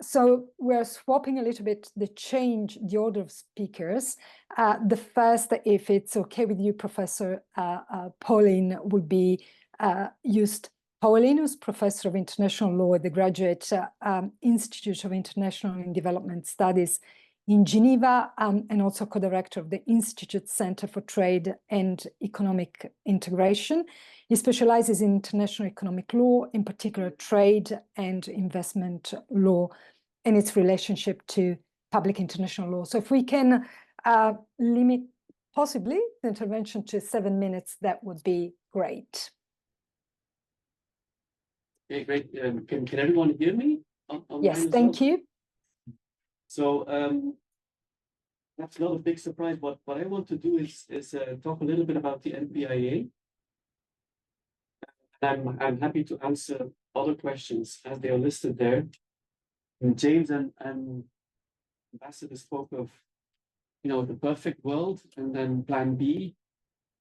So we're swapping a little bit the order of speakers. The first, if it's okay with you, Professor Pauwelyn, would be Joost Pauwelyn, who's Professor of International Law at the Graduate Institute of International and Development Studies in Geneva, and also co-director of the Institute Center for Trade and Economic Integration. He specializes in international economic law, in particular trade and investment law, and its relationship to public international law. So if we can limit possibly the intervention to 7 minutes, that would be great. Okay, great. Can everyone hear me? Yes, thank you. So that's not a big surprise. What I want to do is talk a little bit about the NPIA. I'm happy to answer other questions as they are listed there. And James and Ambassador spoke of, the perfect world, and then plan B,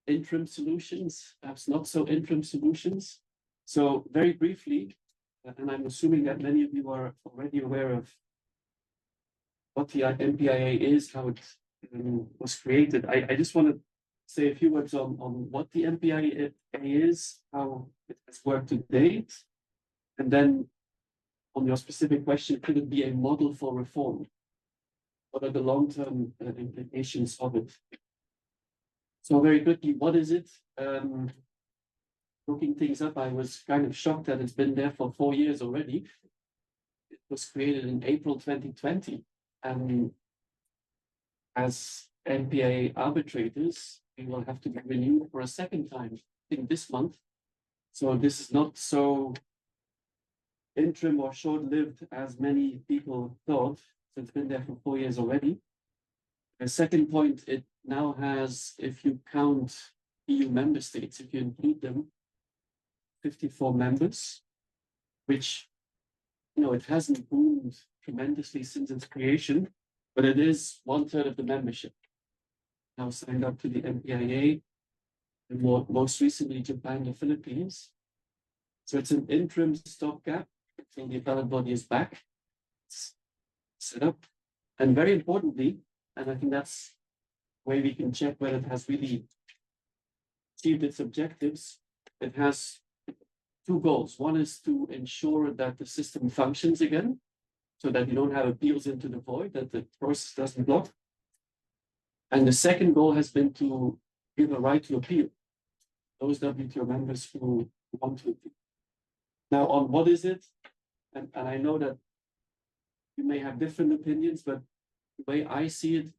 interim solutions, perhaps not so interim solutions. So very briefly, and I'm assuming that many of you are already aware of what the NPIA is, how it was created. I just want to say a few words on what the NPIA is, how it has worked to date, and then on your specific question, could it be a model for reform? What are the long-term implications of it? So very quickly, what is it? Looking things up, I was kind of shocked that it's been there for 4 years already. It was created in April 2020. And as NPIA arbitrators, we will have to be renewed for a second time, I think this month. So this is not so interim or short-lived as many people thought. So it's been there for 4 years already. The second point, it now has, if you count EU member states, if you include them, 54 members, which, it hasn't boomed tremendously since its creation, but it is 1/3 of the membership now signed up to the NPIA, and most recently Japan and the Philippines. So it's an interim stopgap until the appellate body is back. It's set up. And very importantly, and I think that's where we can check whether it has really achieved its objectives, it has 2 goals. One is to ensure that the system functions again, so that you don't have appeals into the void, that the process doesn't block. And the second goal has been to give a right to appeal those WTO members who want to appeal. Now, on what is it? And I know that you may have different opinions, but the way I see it,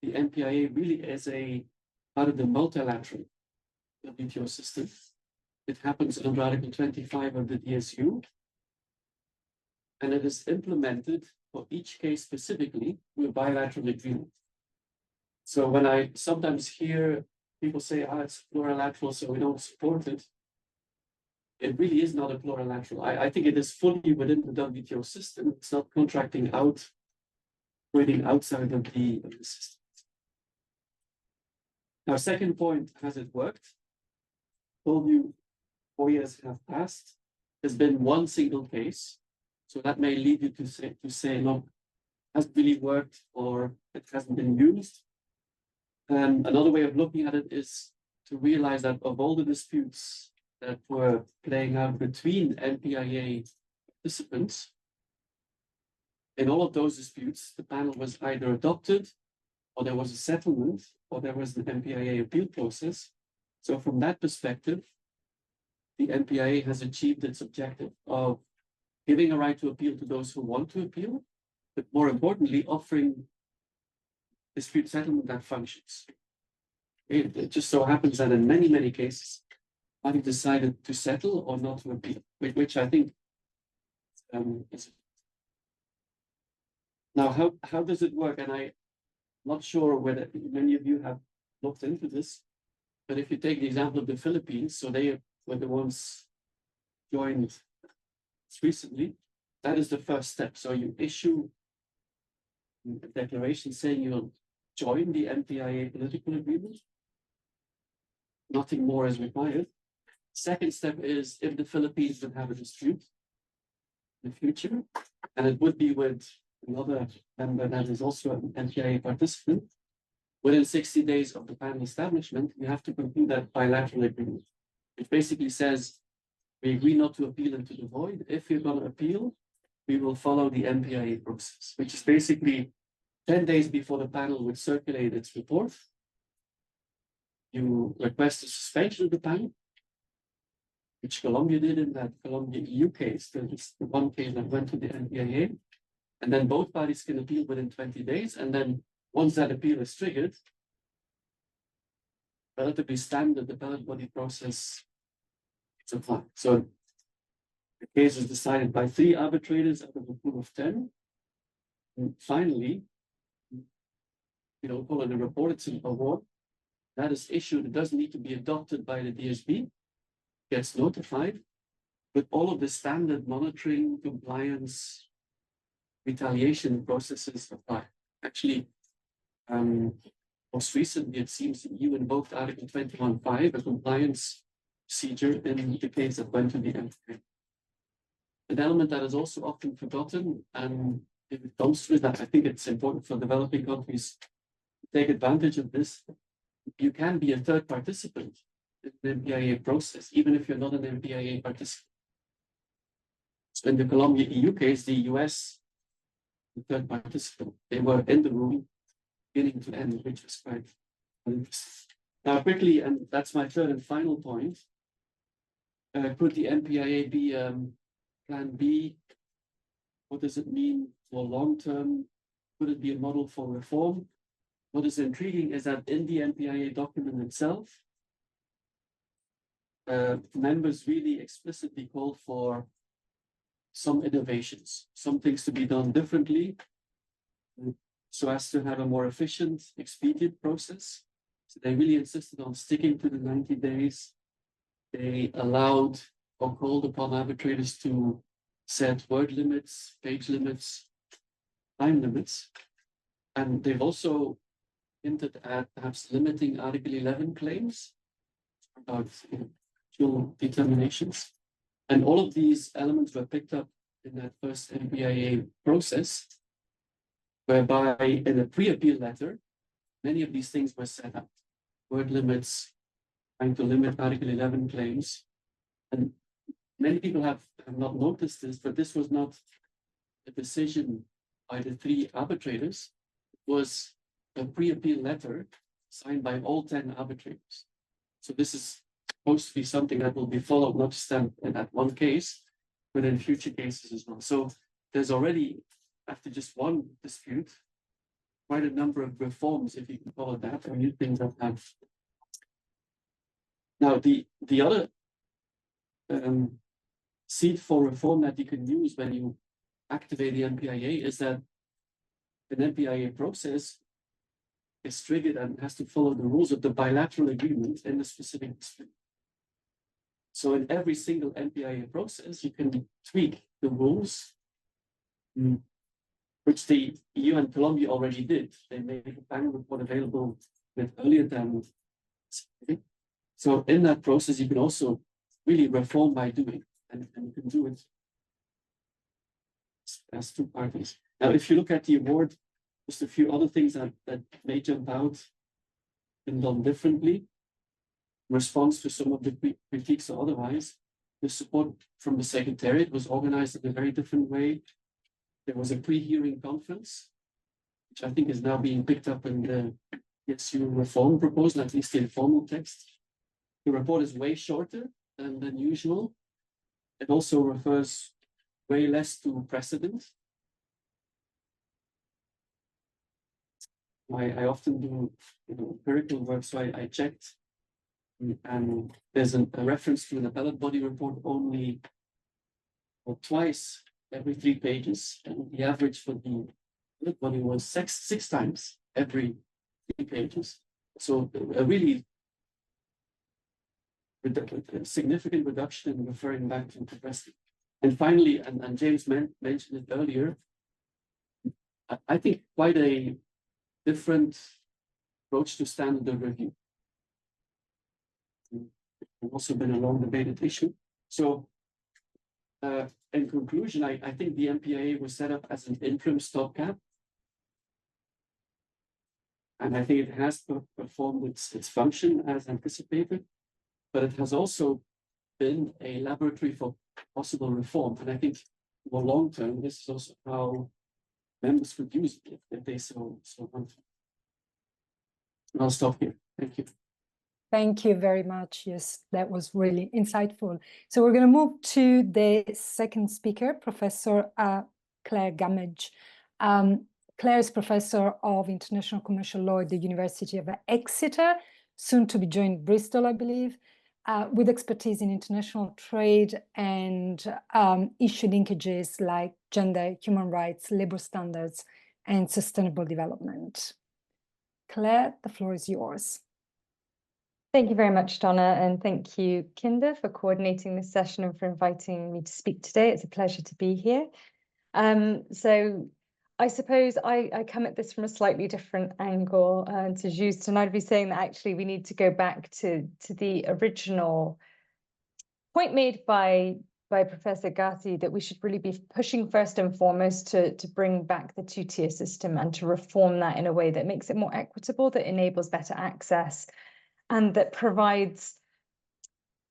the NPIA really is a part of the multilateral WTO system. It happens under Article 25 of the DSU, and it is implemented for each case specifically with a bilateral agreement. So when I sometimes hear people say, it's plurilateral, so we don't support it, it really is not a plurilateral. I think it is fully within the WTO system. It's not contracting out, trading outside of the system. Now, second point, has it worked? Told you 4 years have passed. There's been one single case. So that may lead you to say, no, it hasn't really worked or it hasn't been used. And another way of looking at it is to realize that of all the disputes that were playing out between NPIA participants, in all of those disputes, the panel was either adopted, or there was a settlement, or there was an NPIA appeal process. So from that perspective, the NPIA has achieved its objective of giving a right to appeal to those who want to appeal, but more importantly, offering dispute settlement that functions. It just so happens that in many, many cases, parties decided to settle or not to appeal, which I think is. Now, how does it work? And I'm not sure whether many of you have looked into this, but if you take the example of the Philippines, so they were the ones joined recently, that is the first step. So you issue a declaration saying you'll join the NPIA political agreement. Nothing more is required. Second step is if the Philippines would have a dispute in the future, and it would be with another member that is also an NPIA participant, within 60 days of the panel establishment, you have to conclude that bilateral agreement, which basically says we agree not to appeal into the void. If you're going to appeal, we will follow the NPIA process, which is basically 10 days before the panel would circulate its report, you request a suspension of the panel, which Colombia did in that Colombia-EU case. There is the one case that went to the NPAA, and then both parties can appeal within 20 days. And then once that appeal is triggered, relatively standard appellate body process is applied. So the case was decided by 3 arbitrators out of a pool of 10. And finally, call it a reported award. That is issued. It doesn't need to be adopted by the DSB. Gets notified with all of the standard monitoring, compliance, retaliation processes apply. Actually, most recently, it seems the EU invoked Article 21.5, a compliance procedure in the case that went to the NPA. An element that is also often forgotten, and if it comes to that, I think it's important for developing countries to take advantage of this. You can be a third participant in the MPIA process, even if you're not an MPIA participant. So in the Colombia-EU case, the US, the third participant, they were in the room beginning to end, which was quite interesting. Now, quickly, and that's my third and final point, could the MPIA be Plan B? What does it mean for long term? Could it be a model for reform? What is intriguing is that in the MPIA document itself, members really explicitly called for some innovations, some things to be done differently, so as to have a more efficient, expedient process. So they really insisted on sticking to the 90 days. They allowed or called upon arbitrators to set word limits, page limits, time limits. And they've also hinted at perhaps limiting Article 11 claims about dual determinations. And all of these elements were picked up in that first MPIA process, whereby in a pre-appeal letter, many of these things were set up. Word limits, trying to limit Article 11 claims. And many people have not noticed this, but this was not a decision by the 3 arbitrators. It was a pre-appeal letter signed by all 10 arbitrators. So this is supposed to be something that will be followed, not just in that one case, but in future cases as well. So there's already, after just one dispute, quite a number of reforms, if you can call it that, or new things that have. Now, the other seed for reform that you can use when you activate the MPIA is that an MPIA process is triggered and has to follow the rules of the bilateral agreement in the specific dispute. So in every single MPIA process, you can tweak the rules, which the EU and Colombia already did. They made a panel report available with earlier than. So in that process, you can also really reform by doing, and you can do it as 2 parties. Now, if you look at the award, just a few other things that may jump out and done differently. In response to some of the critiques or otherwise, the support from the Secretariat was organized in a very different way. There was a pre-hearing conference, which I think is now being picked up in the ESU reform proposal, at least the informal text. The report is way shorter than usual. It also refers way less to precedent. I often do empirical work, so I checked, and there's a reference to an appellate body report only twice every 3 pages, and the average for the appellate body was six times every 3 pages. So a really significant reduction in referring back to precedent. And finally, and James mentioned it earlier, I think quite a different approach to standard review. It's also been a long debated issue. So in conclusion, I think the MPIA was set up as an interim stopgap. And I think it has performed its function as anticipated, but it has also been a laboratory for possible reform. And I think more long term, this is also how members could use if they so want. And I'll stop here. Thank you. Thank you very much. Yes, that was really insightful. So we're going to move to the second speaker, Professor Clair Gammage. Clair is Professor of International Commercial Law at the University of Exeter, soon to be joined Bristol, I believe, with expertise in international trade and issue linkages like gender, human rights, labor standards, and sustainable development. Clair, the floor is yours. Thank you very much, Donna, and thank you, Kinder, for coordinating this session and for inviting me to speak today. It's a pleasure to be here. So I suppose I come at this from a slightly different angle to Joost, and I'd be saying that actually we need to go back to the original point made by Professor Gathii, that we should really be pushing first and foremost to bring back the two-tier system and to reform that in a way that makes it more equitable, that enables better access, and that provides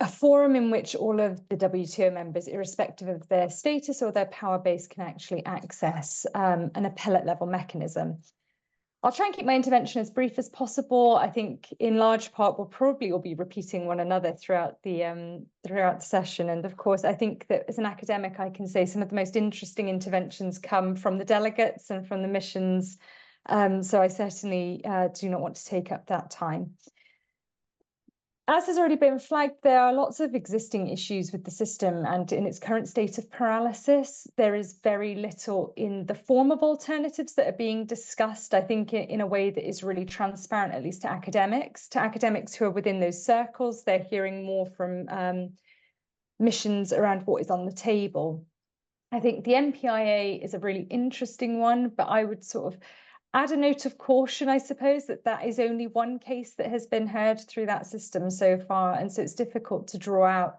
a forum in which all of the WTO members, irrespective of their status or their power base, can actually access an appellate level mechanism. I'll try and keep my intervention as brief as possible. I think in large part we'll probably all be repeating one another throughout the session. And of course, I think that as an academic, I can say some of the most interesting interventions come from the delegates and from the missions. So I certainly do not want to take up that time. As has already been flagged, there are lots of existing issues with the system, and in its current state of paralysis, there is very little in the form of alternatives that are being discussed, I think, in a way that is really transparent, at least to academics who are within those circles. They're hearing more from missions around what is on the table. I think the MPIA is a really interesting one, but I would sort of add a note of caution, I suppose, that is only one case that has been heard through that system so far. And so it's difficult to draw out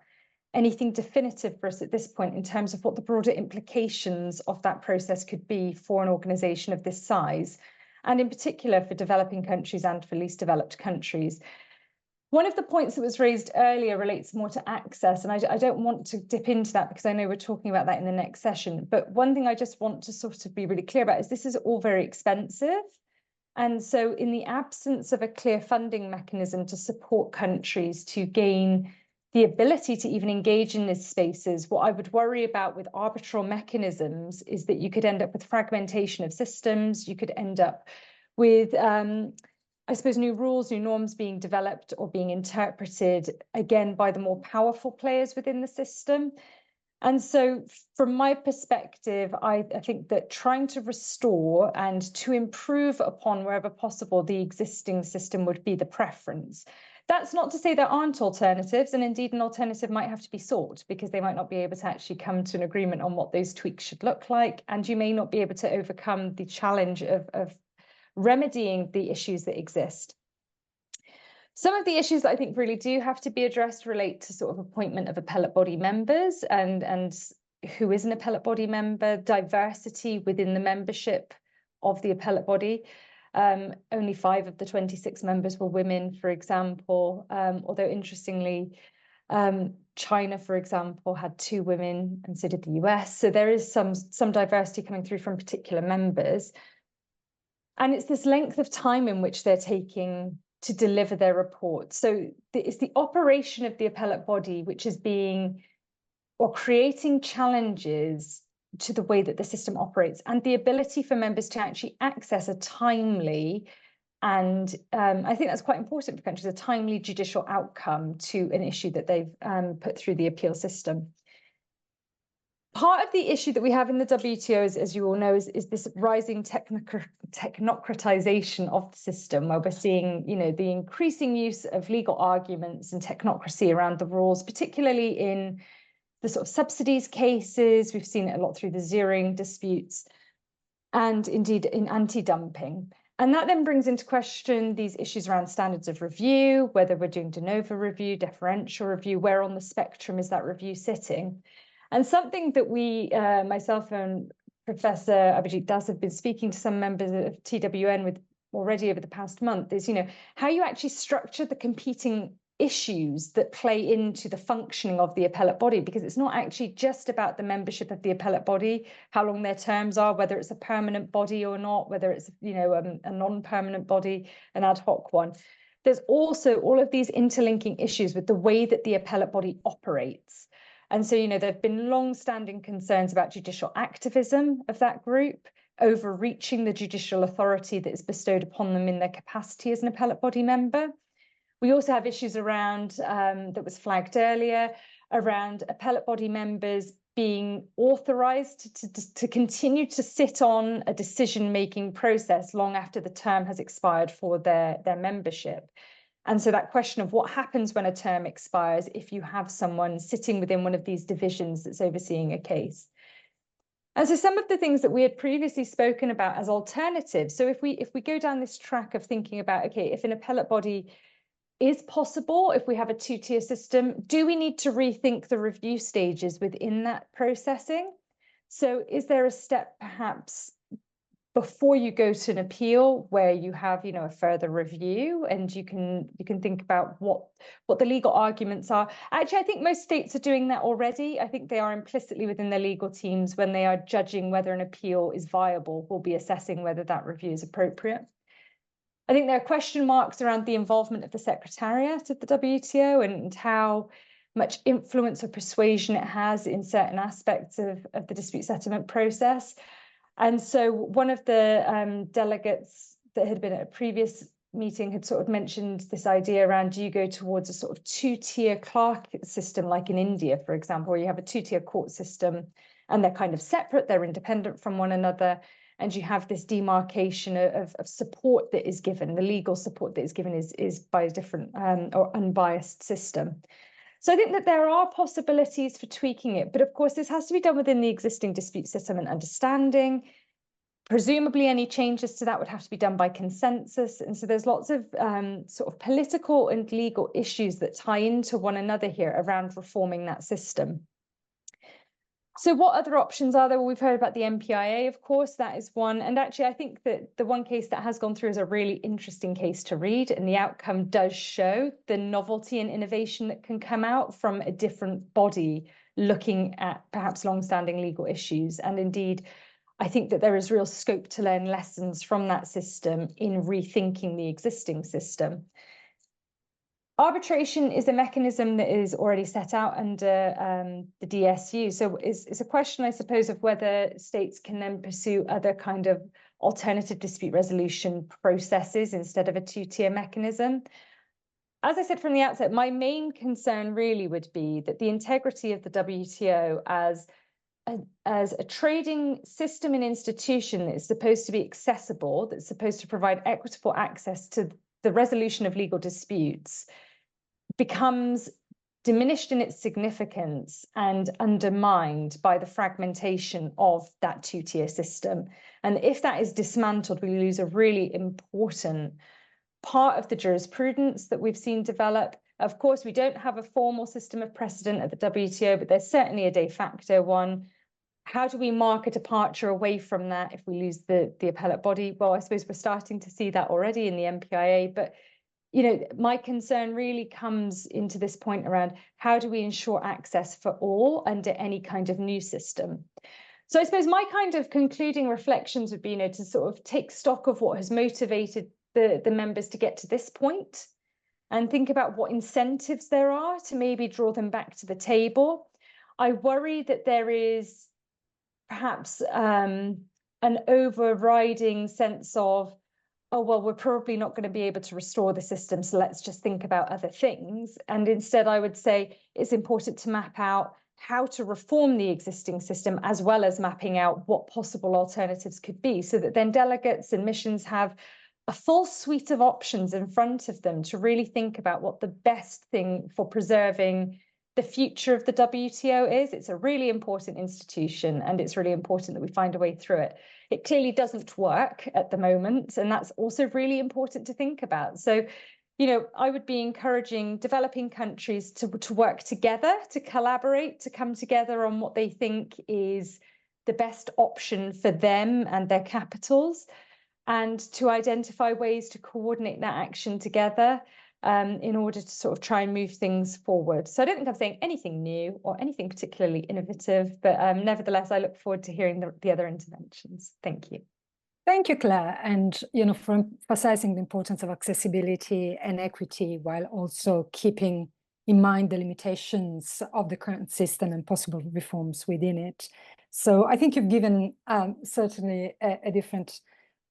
anything definitive for us at this point in terms of what the broader implications of that process could be for an organization of this size, and in particular for developing countries and for least developed countries. One of the points that was raised earlier relates more to access, and I don't want to dip into that because I know we're talking about that in the next session. But one thing I just want to sort of be really clear about is this is all very expensive. And so in the absence of a clear funding mechanism to support countries to gain the ability to even engage in these spaces, what I would worry about with arbitral mechanisms is that you could end up with fragmentation of systems. You could end up with I suppose new rules, new norms being developed or being interpreted, again, by the more powerful players within the system. And so from my perspective, I think that trying to restore and to improve upon wherever possible the existing system would be the preference. That's not to say there aren't alternatives, and indeed an alternative might have to be sought because they might not be able to actually come to an agreement on what those tweaks should look like, and you may not be able to overcome the challenge of remedying the issues that exist. Some of the issues that I think really do have to be addressed relate to sort of appointment of appellate body members and who is an appellate body member, diversity within the membership of the appellate body. Only 5 of the 26 members were women, for example, although interestingly, China, for example, had 2 women, and so did the US. So there is some diversity coming through from particular members. And it's this length of time in which they're taking to deliver their report. So it's the operation of the appellate body which is being or creating challenges to the way that the system operates, and the ability for members to actually access a timely and I think that's quite important for countries, a timely judicial outcome to an issue that they've put through the appeal system. Part of the issue that we have in the WTO, as you all know, is this rising technocratization of the system, where we're seeing, the increasing use of legal arguments and technocracy around the rules, particularly in the sort of subsidies cases. We've seen it a lot through the zeroing disputes, and indeed in anti-dumping. And that then brings into question these issues around standards of review, whether we're doing de novo review, deferential review, where on the spectrum is that review sitting? And something that we, myself and Professor Abhijit Das, have been speaking to some members of TWN with already over the past month is, how you actually structure the competing issues that play into the functioning of the appellate body, because it's not actually just about the membership of the appellate body, how long their terms are, whether it's a permanent body or not, whether it's, you know, a non-permanent body, an ad hoc one. There's also all of these interlinking issues with the way that the appellate body operates. And so, you know, there have been long-standing concerns about judicial activism of that group, overreaching the judicial authority that is bestowed upon them in their capacity as an appellate body member. We also have issues around, that was flagged earlier, around appellate body members being authorised to continue to sit on a decision-making process long after the term has expired for their membership. And so that question of what happens when a term expires if you have someone sitting within one of these divisions that's overseeing a case. And so some of the things that we had previously spoken about as alternatives. So if we go down this track of thinking about, okay, if an appellate body is possible, if we have a two-tier system, do we need to rethink the review stages within that processing? So is there a step perhaps before you go to an appeal where you have, you know, a further review and you can think about what the legal arguments are? Actually, I think most states are doing that already. I think they are implicitly within their legal teams when they are judging whether an appeal is viable, will be assessing whether that review is appropriate. I think there are question marks around the involvement of the Secretariat of the WTO and how much influence or persuasion it has in certain aspects of the dispute settlement process. And so one of the delegates that had been at a previous meeting had sort of mentioned this idea around, do you go towards a sort of two-tier clerk system like in India, for example, where you have a two-tier court system and they're kind of separate, they're independent from one another. And you have this demarcation of support that is given. The legal support that is given is by a different or unbiased system. So I think that there are possibilities for tweaking it. But of course, this has to be done within the existing dispute settlement understanding. Presumably, any changes to that would have to be done by consensus. And so there's lots of sort of political and legal issues that tie into one another here around reforming that system. So what other options are there? Well, we've heard about the MPIA, of course, that is one. And actually, I think that the one case that has gone through is a really interesting case to read. And the outcome does show the novelty and innovation that can come out from a different body looking at perhaps long-standing legal issues. And indeed, I think that there is real scope to learn lessons from that system in rethinking the existing system. Arbitration is a mechanism that is already set out under the DSU. So it's a question, I suppose, of whether states can then pursue other kind of alternative dispute resolution processes instead of a two-tier mechanism. As I said from the outset, my main concern really would be that the integrity of the WTO as a trading system and institution that is supposed to be accessible, that's supposed to provide equitable access to the resolution of legal disputes, becomes diminished in its significance and undermined by the fragmentation of that two-tier system. And if that is dismantled, we lose a really important part of the jurisprudence that we've seen develop. Of course, we don't have a formal system of precedent at the WTO, but there's certainly a de facto one. How do we mark a departure away from that if we lose the appellate body? Well, I suppose we're starting to see that already in the MPIA, but you know, my concern really comes into this point around how do we ensure access for all under any kind of new system? So I suppose my kind of concluding reflections would be, you know, to sort of take stock of what has motivated the members to get to this point and think about what incentives there are to maybe draw them back to the table. I worry that there is perhaps an overriding sense of, oh, well, we're probably not going to be able to restore the system, so let's just think about other things. And instead, I would say it's important to map out how to reform the existing system, as well as mapping out what possible alternatives could be, so that then delegates and missions have a full suite of options in front of them to really think about what the best thing for preserving the future of the WTO is. It's a really important institution, and it's really important that we find a way through it. It clearly doesn't work at the moment, and that's also really important to think about. So, you know, I would be encouraging developing countries to work together, to collaborate, to come together on what they think is the best option for them and their capitals, and to identify ways to coordinate that action together. in order to sort of try and move things forward. So I don't think I'm saying anything new or anything particularly innovative, but nevertheless, I look forward to hearing the other interventions. Thank you. Thank you, Claire, and for emphasizing the importance of accessibility and equity while also keeping in mind the limitations of the current system and possible reforms within it. So I think you've given certainly a different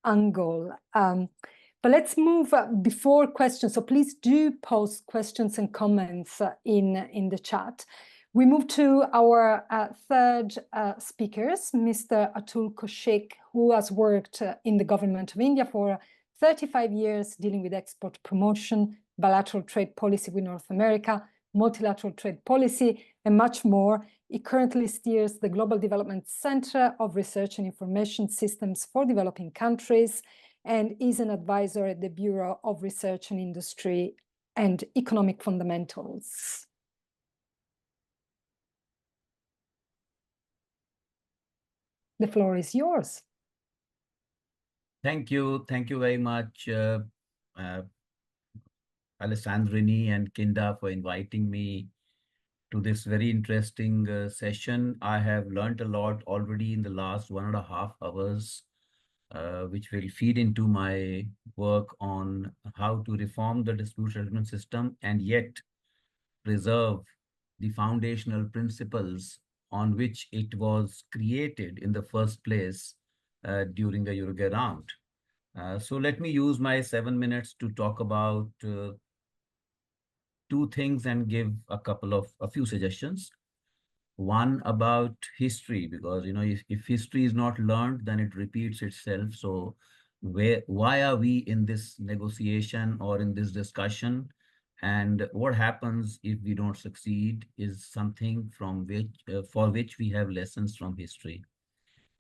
angle. But let's move before questions. So please do post questions and comments in the chat. We move to our third speakers, Mr. Atul Kaushik, who has worked in the government of India for 35 years, dealing with export promotion, bilateral trade policy with North America, multilateral trade policy, and much more. He currently steers the Global Development Center of Research and Information Systems for Developing Countries, and is an advisor at the Bureau of Research and Industry and Economic Fundamentals. The floor is yours. Thank you. Thank you very much, Alessandrini and Kinda, for inviting me to this very interesting session. I have learned a lot already in the last 1.5 hours, which will feed into my work on how to reform the dispute settlement system and yet preserve the foundational principles on which it was created in the first place during the Uruguay round. So let me use my 7 minutes to talk about 2 things and give a few suggestions. One about history, because if history is not learned, then it repeats itself. So why are we in this negotiation or in this discussion? And what happens if we don't succeed is something from which for which we have lessons from history.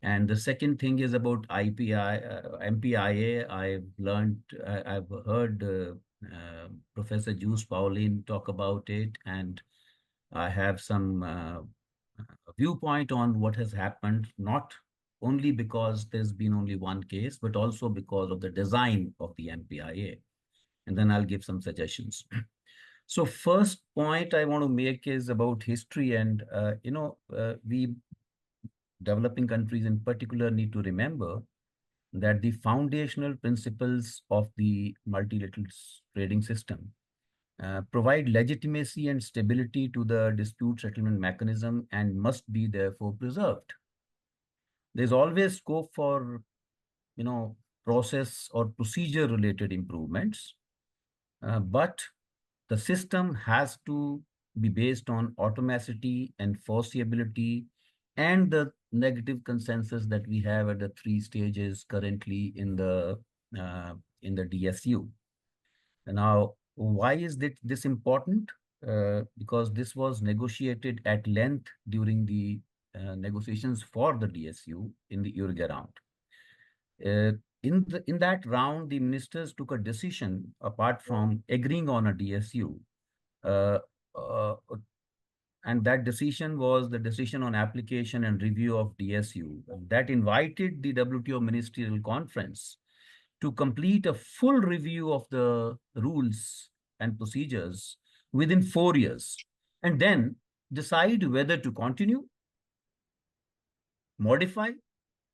And the second thing is about MPIA. I've heard Professor Joost Pauwelyn talk about it, and I have some viewpoint on what has happened, not only because there's been only one case, but also because of the design of the MPIA. And then I'll give some suggestions. So first point I want to make is about history. And, we developing countries in particular need to remember that the foundational principles of the multilateral trading system provide legitimacy and stability to the dispute settlement mechanism and must be therefore preserved. There's always scope for, process or procedure related improvements, but the system has to be based on automaticity, enforceability, and the negative consensus that we have at the 3 stages currently in the DSU. And now, why is this important? Because this was negotiated at length during the negotiations for the DSU in the Uruguay round. In that round, the ministers took a decision apart from agreeing on a DSU. And that decision was the decision on application and review of DSU that invited the WTO Ministerial Conference to complete a full review of the rules and procedures within 4 years, and then decide whether to continue, modify,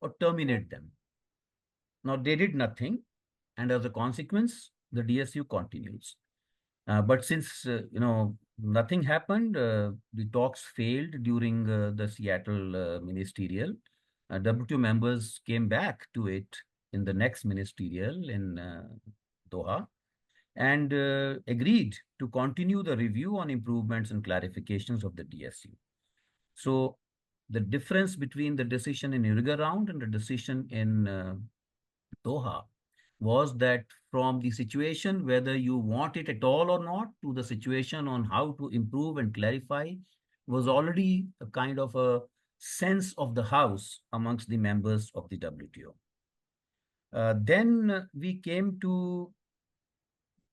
or terminate them. Now, they did nothing, and as a consequence, the DSU continues. But since, nothing happened, the talks failed during the Seattle ministerial. WTO members came back to it in the next ministerial in Doha and agreed to continue the review on improvements and clarifications of the DSU. So the difference between the decision in Uruguay round and the decision in Doha was that from the situation whether you want it at all or not to the situation on how to improve and clarify was already a kind of a sense of the house amongst the members of the WTO. Then we came to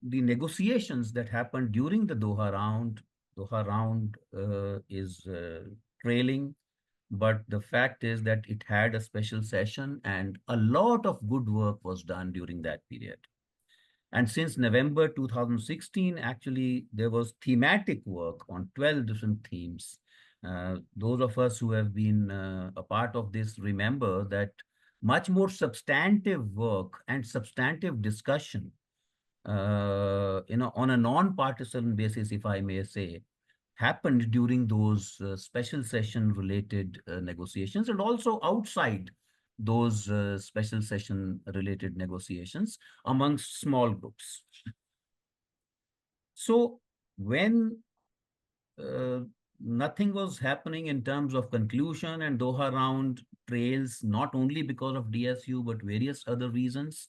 the negotiations that happened during the Doha round. Doha round is trailing, but the fact is that it had a special session and a lot of good work was done during that period. And since November 2016, actually, there was thematic work on 12 different themes. Those of us who have been a part of this remember that much more substantive work and substantive discussion, on a non-partisan basis, if I may say, happened during those special session related negotiations, and also outside those special session related negotiations amongst small groups. So when nothing was happening in terms of conclusion, and Doha round trails not only because of DSU but various other reasons,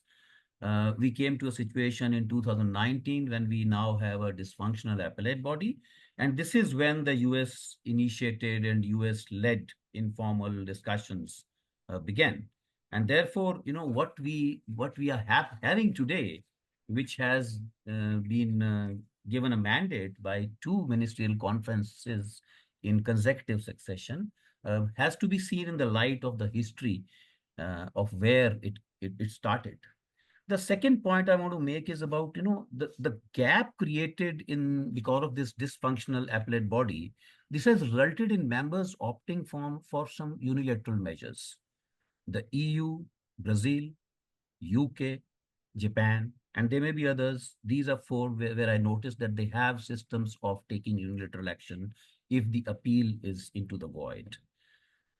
we came to a situation in 2019 when we now have a dysfunctional appellate body. And this is when the US initiated and US led informal discussions began. And therefore, what we are having today, which has been given a mandate by 2 ministerial conferences in consecutive succession, has to be seen in the light of the history of where it started. The second point I want to make is about, the gap created because of this dysfunctional appellate body. This has resulted in members opting for some unilateral measures. The EU, Brazil, UK, Japan, and there may be others. These are 4 where I noticed that they have systems of taking unilateral action if the appeal is into the void.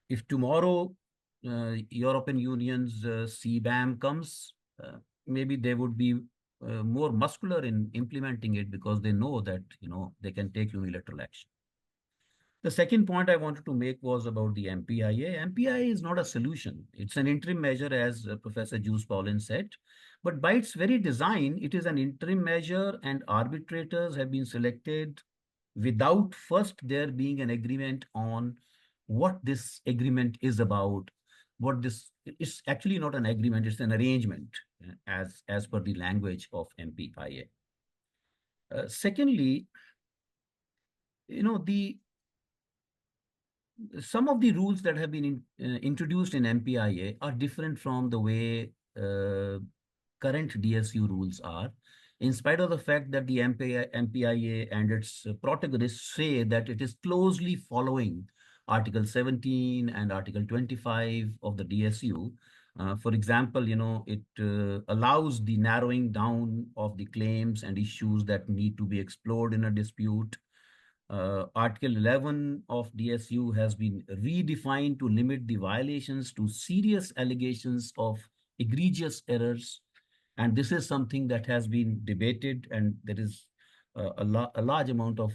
If tomorrow European Union's CBAM comes, maybe they would be more muscular in implementing it because they know that, they can take unilateral action. The second point I wanted to make was about the MPIA. MPIA is not a solution. It's an interim measure, as Professor Joost Pauwelyn said. But by its very design, it is an interim measure, and arbitrators have been selected without first there being an agreement on what this agreement is about. It's actually not an agreement, it's an arrangement as per the language of MPIA. Secondly, some of the rules that have been introduced in MPIA are different from the way current DSU rules are, in spite of the fact that the MPIA and its protagonists say that it is closely following Article 17 and Article 25 of the DSU. For example, it allows the narrowing down of the claims and issues that need to be explored in a dispute. Article 11 of DSU has been redefined to limit the violations to serious allegations of egregious errors. And this is something that has been debated, and there is a large amount of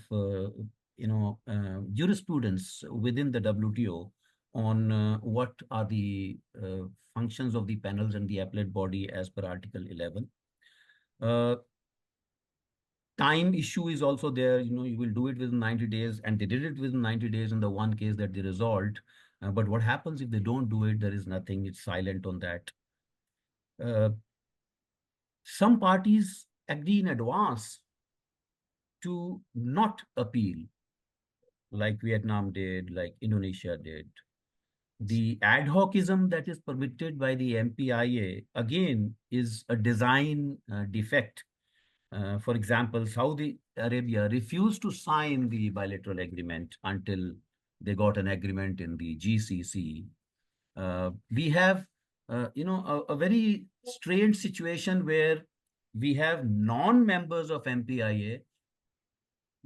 jurisprudence within the WTO on what are the functions of the panels and the appellate body as per Article 11. Time issue is also there. You will do it within 90 days, and they did it within 90 days in the one case that they resolved. But what happens if they don't do it? There is nothing. It's silent on that. Some parties agree in advance to not appeal, like Vietnam did, like Indonesia did. The ad hocism that is permitted by the MPIA, again, is a design defect. For example, Saudi Arabia refused to sign the bilateral agreement until they got an agreement in the GCC. We have, a very strange situation where we have non-members of MPIA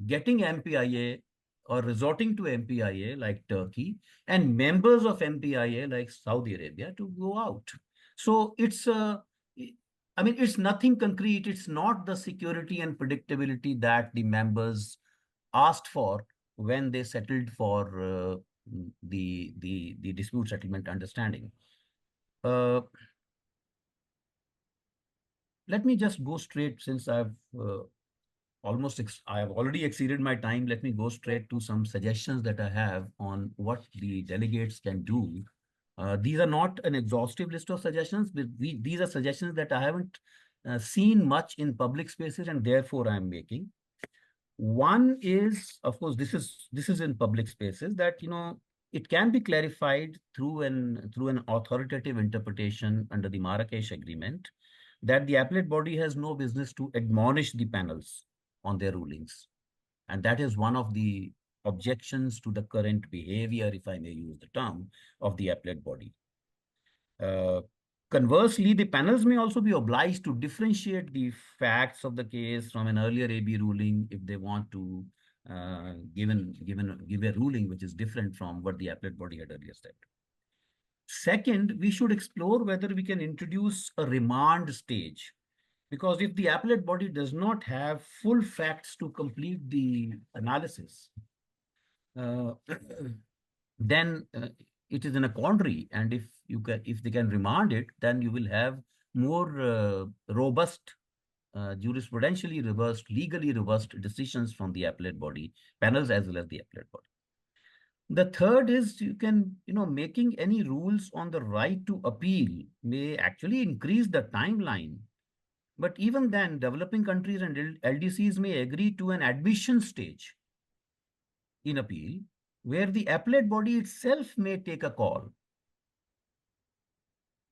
getting MPIA or resorting to MPIA like Turkey, and members of MPIA like Saudi Arabia to go out. So it's it's nothing concrete. It's not the security and predictability that the members asked for when they settled for the dispute settlement understanding. Let me just go straight, since I've I have already exceeded my time. Let me go straight to some suggestions that I have on what the delegates can do. These are not an exhaustive list of suggestions, but these are suggestions that I haven't seen much in public spaces, and therefore I'm making. One is, of course, this is in public spaces, that it can be clarified through an authoritative interpretation under the Marrakesh Agreement, that the appellate body has no business to admonish the panels on their rulings. And that is one of the objections to the current behavior, if I may use the term, of the appellate body. Conversely, the panels may also be obliged to differentiate the facts of the case from an earlier AB ruling if they want to give a ruling which is different from what the appellate body had earlier said. Second, we should explore whether we can introduce a remand stage, because if the appellate body does not have full facts to complete the analysis, then it is in a quandary. And if they can remand it, then you will have more robust, jurisprudentially robust, legally robust decisions from the appellate body panels as well as the appellate body. The third is making any rules on the right to appeal may actually increase the timeline. But even then, developing countries and LDCs may agree to an admission stage in appeal, where the appellate body itself may take a call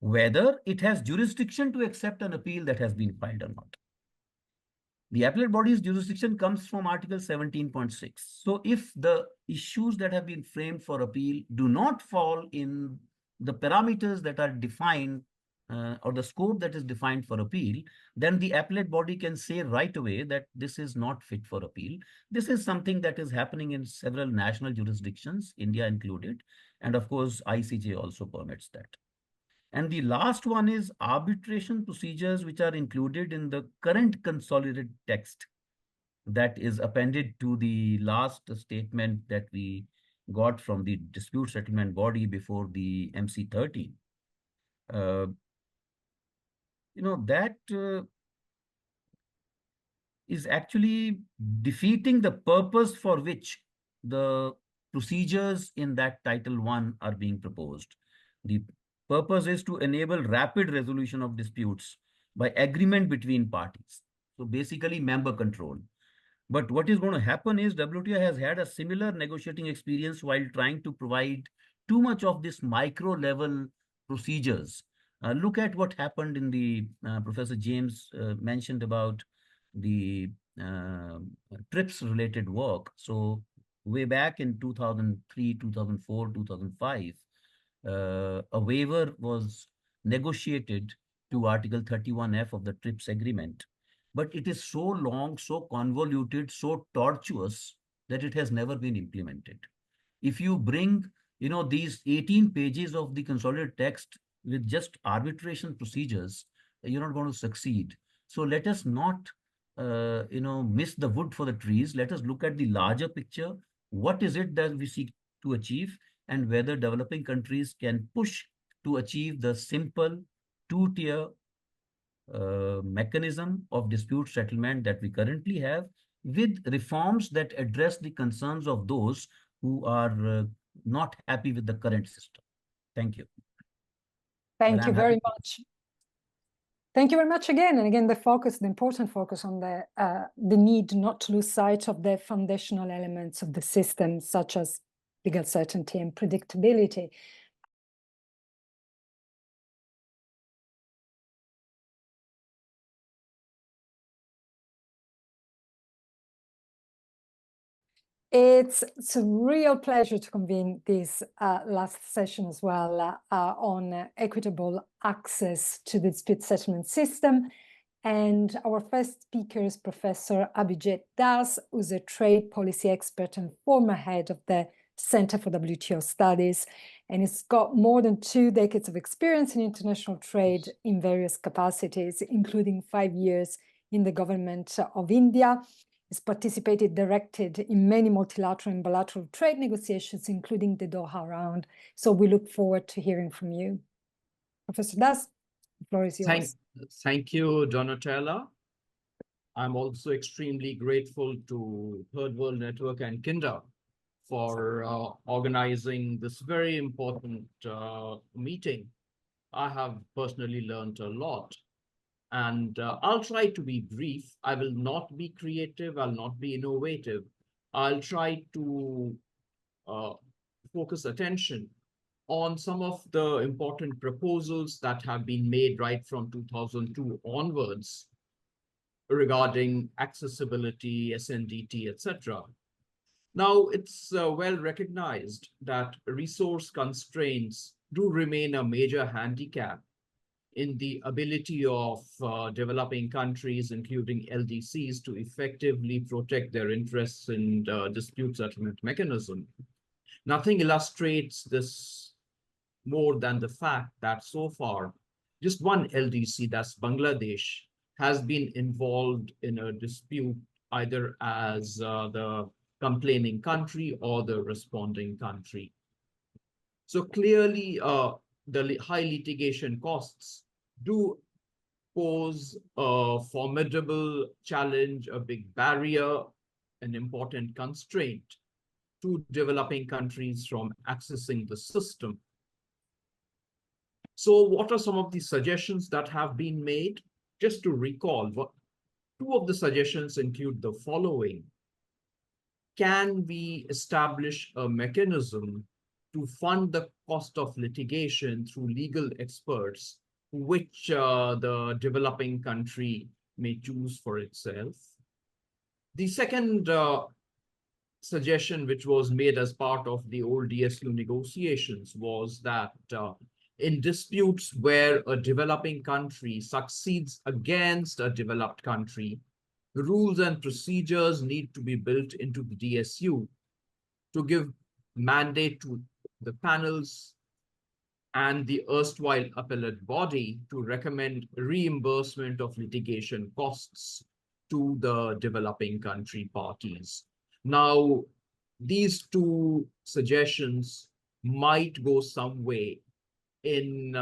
whether it has jurisdiction to accept an appeal that has been filed or not. The appellate body's jurisdiction comes from Article 17.6. So if the issues that have been framed for appeal do not fall in the parameters that are defined or the scope that is defined for appeal, then the appellate body can say right away that this is not fit for appeal. This is something that is happening in several national jurisdictions, India included, and of course, ICJ also permits that. And the last one is arbitration procedures, which are included in the current consolidated text that is appended to the last statement that we got from the dispute settlement body before the MC13. That is actually defeating the purpose for which the procedures in that Title I are being proposed. The purpose is to enable rapid resolution of disputes by agreement between parties. So basically member control. But what is going to happen is WTO has had a similar negotiating experience while trying to provide too much of this micro level procedures. Look at what happened in the, Professor James mentioned about the TRIPS related work. So way back in 2003, 2004, 2005, a waiver was negotiated to Article 31F of the TRIPS agreement. But it is so long, so convoluted, so tortuous that it has never been implemented. If you bring, these 18 pages of the consolidated text with just arbitration procedures, you're not going to succeed. So let us not, miss the wood for the trees. Let us look at the larger picture. What is it that we seek to achieve, and whether developing countries can push to achieve the simple two-tier mechanism of dispute settlement that we currently have, with reforms that address the concerns of those who are not happy with the current system. Thank you. Thank you very much. Thank you very much again. And again, the important focus on the need not to lose sight of the foundational elements of the system, such as legal certainty and predictability. It's a real pleasure to convene this last session as well on equitable access to the dispute settlement system. And our first speaker is Professor Abhijit Das, who's a trade policy expert and former head of the Center for WTO Studies. And he's got more than 2 decades of experience in international trade in various capacities, including 5 years in the government of India. He's participated directed in many multilateral and bilateral trade negotiations, including the Doha round. So we look forward to hearing from you. Professor Das, the floor is yours. Thank you, Donatella. I'm also extremely grateful to Third World Network and Kinder for organizing this very important meeting. I have personally learned a lot. And I'll try to be brief. I will not be creative. I'll not be innovative. I'll try to focus attention on some of the important proposals that have been made right from 2002 onwards regarding accessibility, SNDT, etc. Now, it's well recognized that resource constraints do remain a major handicap in the ability of developing countries, including LDCs, to effectively protect their interests in dispute settlement mechanism. Nothing illustrates this more than the fact that so far, just one LDC, that's Bangladesh, has been involved in a dispute either as the complaining country or the responding country. So clearly, the high litigation costs do pose a formidable challenge, a big barrier, an important constraint to developing countries from accessing the system. So what are some of the suggestions that have been made? Just to recall, two of the suggestions include the following. Can we establish a mechanism to fund the cost of litigation through legal experts, which the developing country may choose for itself? The second suggestion, which was made as part of the old DSU negotiations, was that in disputes where a developing country succeeds against a developed country, rules and procedures need to be built into the DSU to give mandate to the panels and the erstwhile appellate body to recommend reimbursement of litigation costs to the developing country parties. Now, these two suggestions might go some way in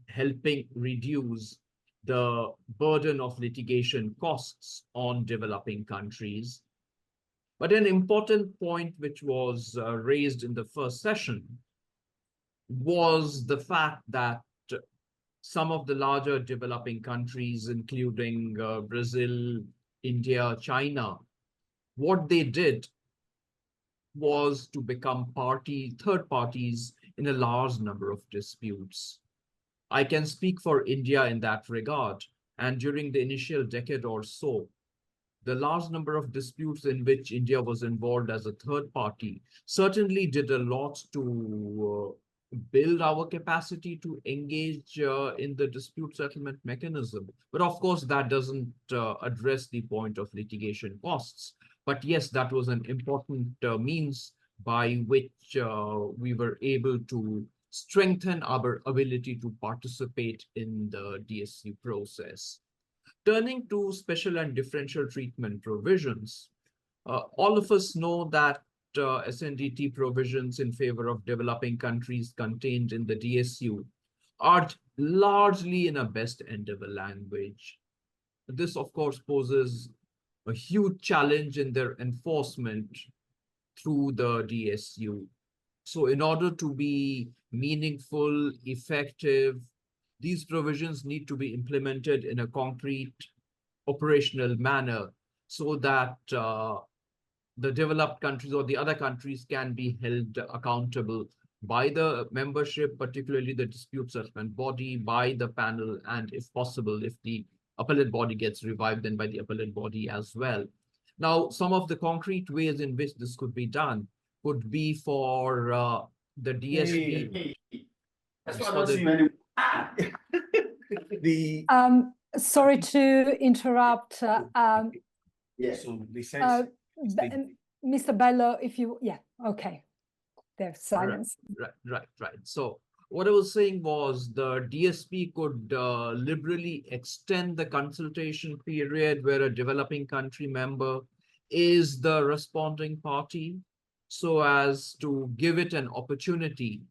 helping reduce the burden of litigation costs on developing countries. But an important point which was raised in the first session was the fact that some of the larger developing countries, including Brazil, India, China, what they did was to become third parties in a large number of disputes. I can speak for India in that regard. And during the initial decade or so, the large number of disputes in which India was involved as a third party certainly did a lot to build our capacity to engage in the dispute settlement mechanism. But of course, that doesn't address the point of litigation costs. But yes, that was an important means by which we were able to strengthen our ability to participate in the DSU process. Turning to special and differential treatment provisions, all of us know that SNDT provisions in favor of developing countries contained in the DSU are largely in a best endeavor language. This, of course, poses a huge challenge in their enforcement through the DSU. So in order to be meaningful, effective, these provisions need to be implemented in a concrete operational manner so that the developed countries or the other countries can be held accountable by the membership, particularly the dispute settlement body, by the panel, and if possible, if the appellate body gets revived, then by the appellate body as well. Now, some of the concrete ways in which this could be done could be for the DSP. That's what I don't see many. Sorry to interrupt. Yes. Mr. Bello, if you, okay. There's silence. Right. So what I was saying was the DSP could liberally extend the consultation period where a developing country member is the responding party, so as to give it an opportunity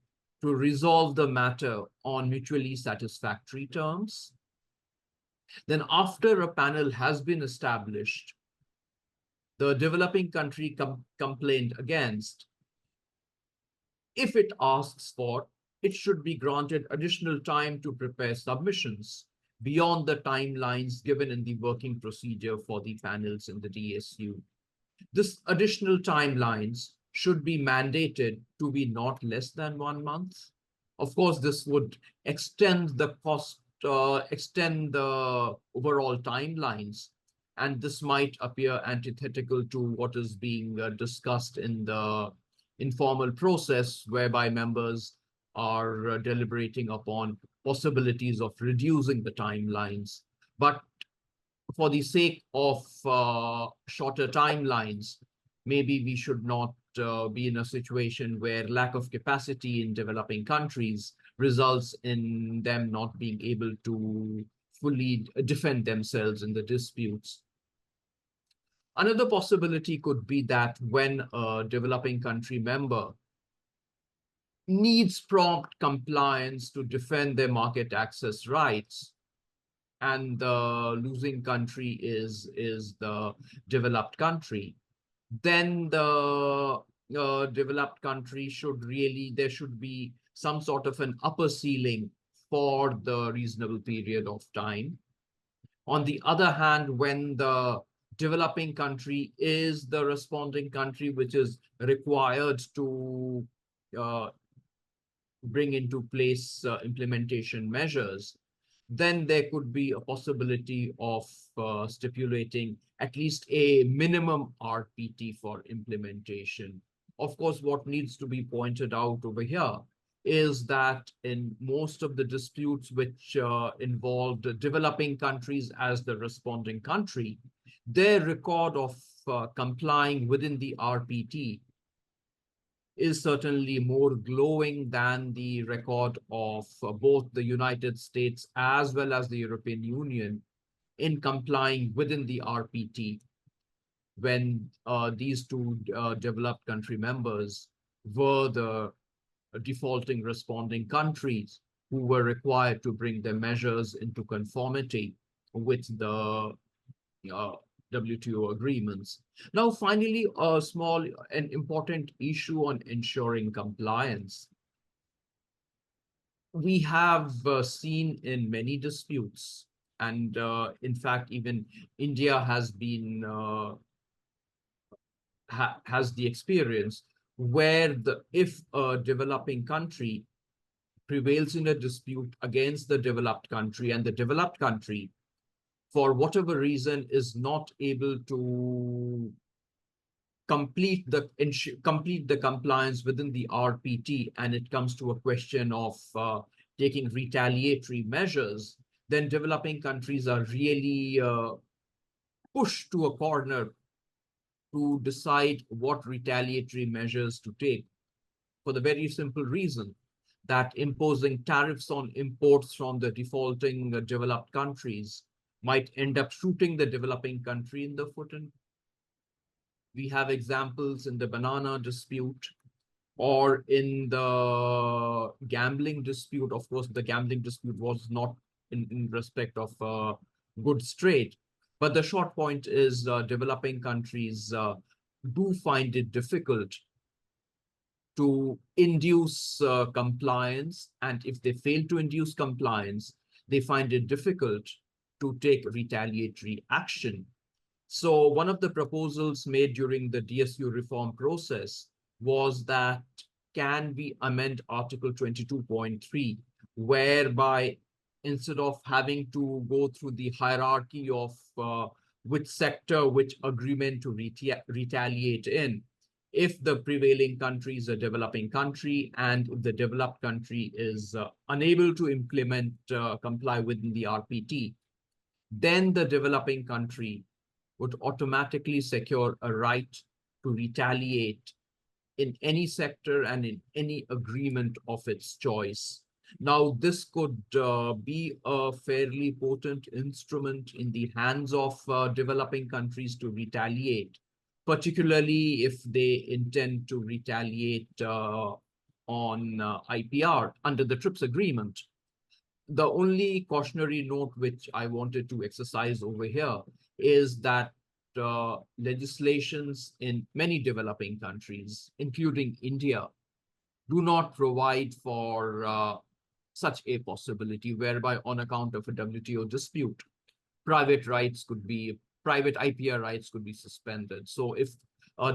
to resolve the matter on mutually satisfactory terms. Then after a panel has been established, the developing country complained against, if it asks for, it should be granted additional time to prepare submissions beyond the timelines given in the working procedure for the panels in the DSU. This additional timelines should be mandated to be not less than 1 month, Of course, this would extend the cost, extend the overall timelines, and this might appear antithetical to what is being discussed in the informal process, whereby members are deliberating upon possibilities of reducing the timelines. But for the sake of shorter timelines, maybe we should not be in a situation where lack of capacity in developing countries results in them not being able to fully defend themselves in the disputes. Another possibility could be that when a developing country member needs prompt compliance to defend their market access rights, and the losing country is the developed country, then the developed country should really, there should be some sort of an upper ceiling for the reasonable period of time. On the other hand, when the developing country is the responding country which is required to bring into place implementation measures, then there could be a possibility of stipulating at least a minimum RPT for implementation. Of course, what needs to be pointed out over here is that in most of the disputes which involved developing countries as the responding country, their record of complying within the RPT is certainly more glowing than the record of both the United States as well as the European Union in complying within the RPT, when these two developed country members were the defaulting responding countries who were required to bring their measures into conformity with the WTO agreements. Now, finally, a small and important issue on ensuring compliance. We have seen in many disputes, and in fact, even India has been has the experience where if a developing country prevails in a dispute against the developed country, and the developed country, for whatever reason, is not able to complete the compliance within the RPT, and it comes to a question of taking retaliatory measures, then developing countries are really pushed to a corner to decide what retaliatory measures to take, for the very simple reason that imposing tariffs on imports from the defaulting developed countries might end up shooting the developing country in the foot. And we have examples in the banana dispute or in the gambling dispute. Of course, the gambling dispute was not in respect of goods trade. But the short point is developing countries do find it difficult to induce compliance. And if they fail to induce compliance, they find it difficult to take retaliatory action. So one of the proposals made during the DSU reform process was that can we amend Article 22.3, whereby instead of having to go through the hierarchy of which sector, which agreement to retaliate in, if the prevailing country is a developing country and if the developed country is unable to implement, comply within the RPT, then the developing country would automatically secure a right to retaliate in any sector and in any agreement of its choice. Now, this could be a fairly potent instrument in the hands of developing countries to retaliate, particularly if they intend to retaliate on IPR under the TRIPS agreement. The only cautionary note which I wanted to exercise over here is that legislations in many developing countries, including India, do not provide for such a possibility, whereby on account of a WTO dispute, private IPR rights could be suspended. So if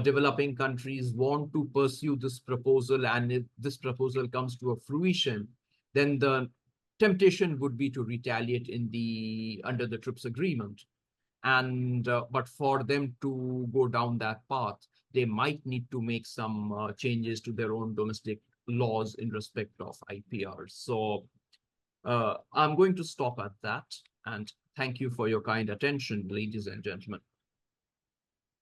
developing countries want to pursue this proposal, and if this proposal comes to a fruition, then the temptation would be to retaliate under the TRIPS agreement. And but for them to go down that path, they might need to make some changes to their own domestic laws in respect of IPRs. So I'm going to stop at that, and thank you for your kind attention, ladies and gentlemen.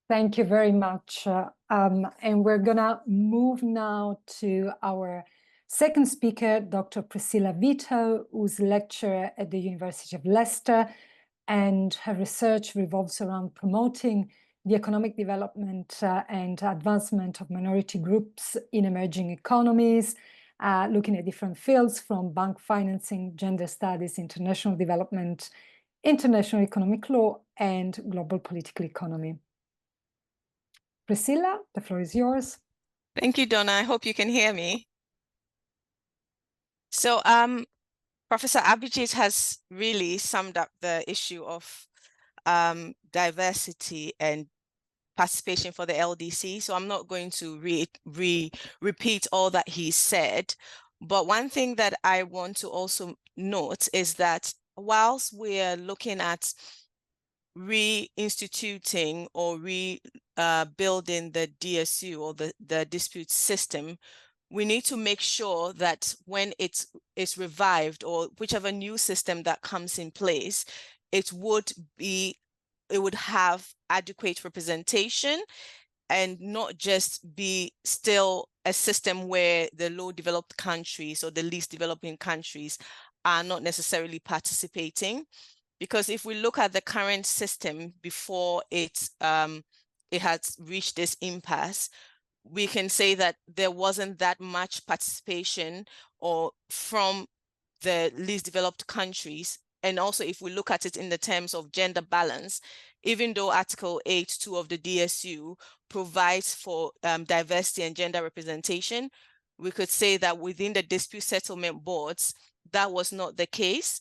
Thank you very much. And we're gonna move now to our second speaker, Dr. Priscilla Vitoh, who's lecturer at the University of Leicester, and her research revolves around promoting the economic development and advancement of minority groups in emerging economies, looking at different fields from bank financing, gender studies, international development, international economic law, and global political economy. Priscilla, the floor is yours. Thank you, Donna. I hope you can hear me. So Professor Abhijit has really summed up the issue of diversity and participation for the LDC. So I'm not going to repeat all that he said. But one thing that I want to also note is that whilst we're looking at reinstituting or building the DSU or the dispute system, we need to make sure that when it's revived, or whichever new system that comes in place, it would have adequate representation, and not just be still a system where the low developed countries or the least developing countries are not necessarily participating. Because if we look at the current system before it has reached this impasse, we can say that there wasn't that much participation from the least developed countries. And also, if we look at it in the terms of gender balance, even though Article 8.2 of the DSU provides for diversity and gender representation, we could say that within the dispute settlement boards, that was not the case.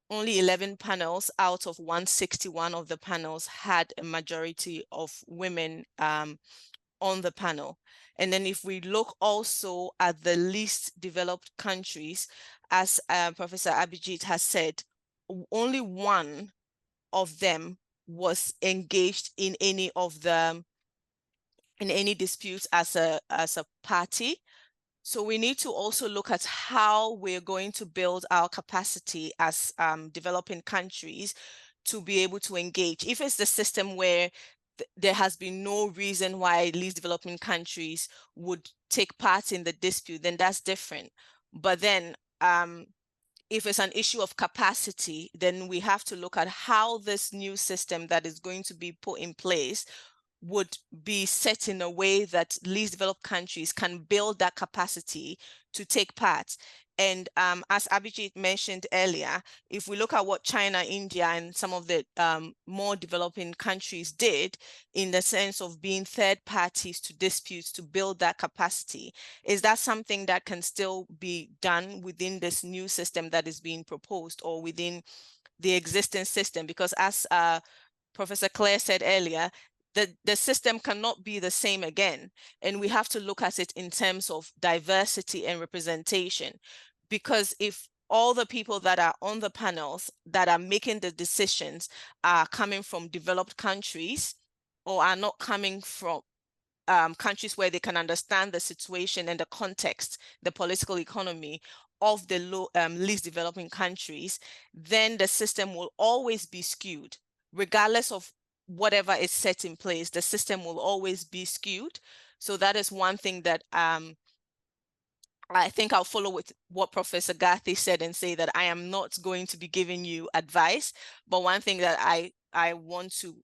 Only 11 panels out of 161 of the panels had a majority of women on the panel. And then if we look also at the least developed countries, as Professor Abhijit has said, only one of them was engaged in any disputes as a party. So we need to also look at how we're going to build our capacity as developing countries to be able to engage. If it's the system where there has been no reason why least developing countries would take part in the dispute, then that's different. But then if it's an issue of capacity, then we have to look at how this new system that is going to be put in place would be set in a way that least developed countries can build that capacity to take part. And as Abhijit mentioned earlier, if we look at what China, India, and some of the more developing countries did in the sense of being third parties to disputes to build that capacity, is that something that can still be done within this new system that is being proposed or within the existing system? Because as Professor Clair said earlier, the system cannot be the same again. And we have to look at it in terms of diversity and representation. Because if all the people that are on the panels that are making the decisions are coming from developed countries, or are not coming from countries where they can understand the situation and the context, the political economy of the least developing countries, then the system will always be skewed. Regardless of whatever is set in place, the system will always be skewed. So that is one thing that I think I'll follow with what Professor Gathii said and say that I am not going to be giving you advice. But one thing that I want to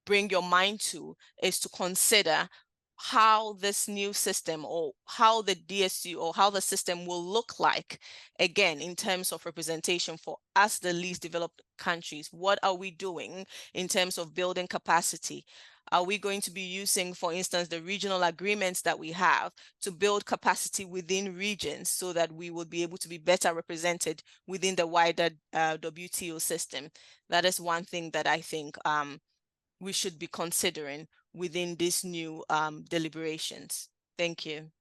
bring your mind to is to consider how this new system, or how the DSU, or how the system will look like, again, in terms of representation for us, the least developed countries. What are we doing in terms of building capacity? Are we going to be using, for instance, the regional agreements that we have to build capacity within regions so that we will be able to be better represented within the wider WTO system? That is one thing that I think we should be considering within these new deliberations? Thank you.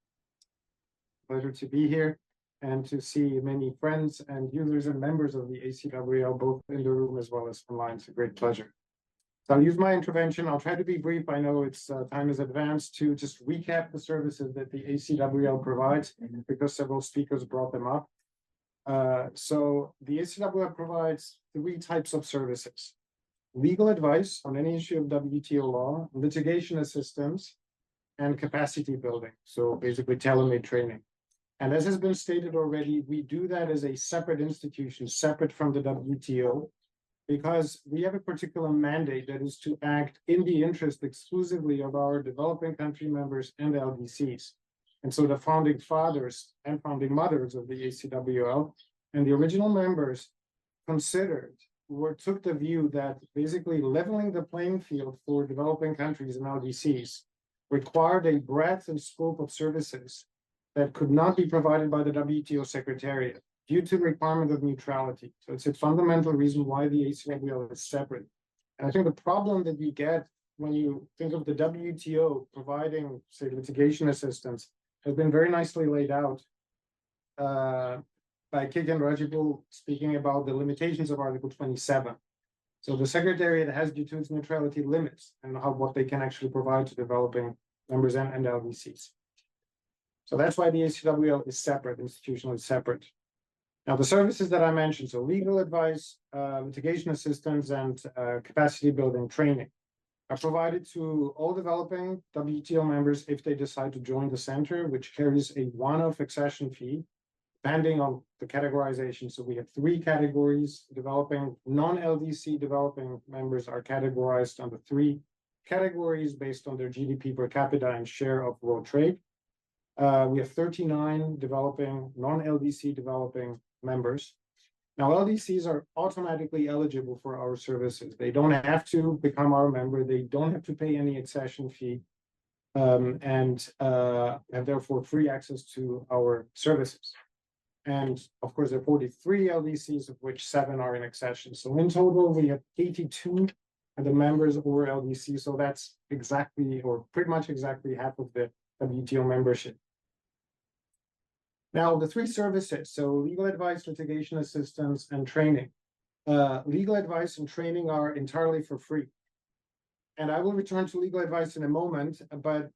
Pleasure to be here and to see many friends and users and members of the ACWL, both in the room as well as online. It's a great pleasure. So I'll use my intervention. I'll try to be brief. I know it's time is advanced to just recap the services that the ACWL provides because several speakers brought them up. So the ACWL provides 3 types of services: legal advice on any issue of WTO law, litigation assistance, and capacity building. So basically tailor-made training. And as has been stated already, we do that as a separate institution, separate from the WTO, because we have a particular mandate that is to act in the interest exclusively of our developing country members and LDCs. And so the founding fathers and founding mothers of the ACWL and the original members took the view that basically leveling the playing field for developing countries and LDCs required a breadth and scope of services that could not be provided by the WTO Secretariat due to the requirement of neutrality. So it's a fundamental reason why the ACWL is separate. And I think the problem that you get when you think of the WTO providing, say, litigation assistance has been very nicely laid out by Kik and Rajibul speaking about the limitations of Article 27. So the Secretariat has, due to its neutrality, limits and what they can actually provide to developing members and LDCs. So that's why the ACWL is separate, institutionally separate. Now, the services that I mentioned, so legal advice, litigation assistance, and capacity building training are provided to all developing WTO members if they decide to join the center, which carries a one-off accession fee, depending on the categorization. So we have 3 categories. Developing non-LDC developing members are categorized under 3 categories based on their GDP per capita and share of world trade. We have 39 developing, non-LDC developing members. Now, LDCs are automatically eligible for our services. They don't have to become our member. They don't have to pay any accession fee and have therefore free access to our services. And of course, there are 43 LDCs, of which 7 are in accession. So in total, we have 82 of the members or LDC. So that's exactly, or pretty much exactly half of the WTO membership. Now, the 3 services, so legal advice, litigation assistance, and training. Legal advice and training are entirely for free. And I will return to legal advice in a moment, but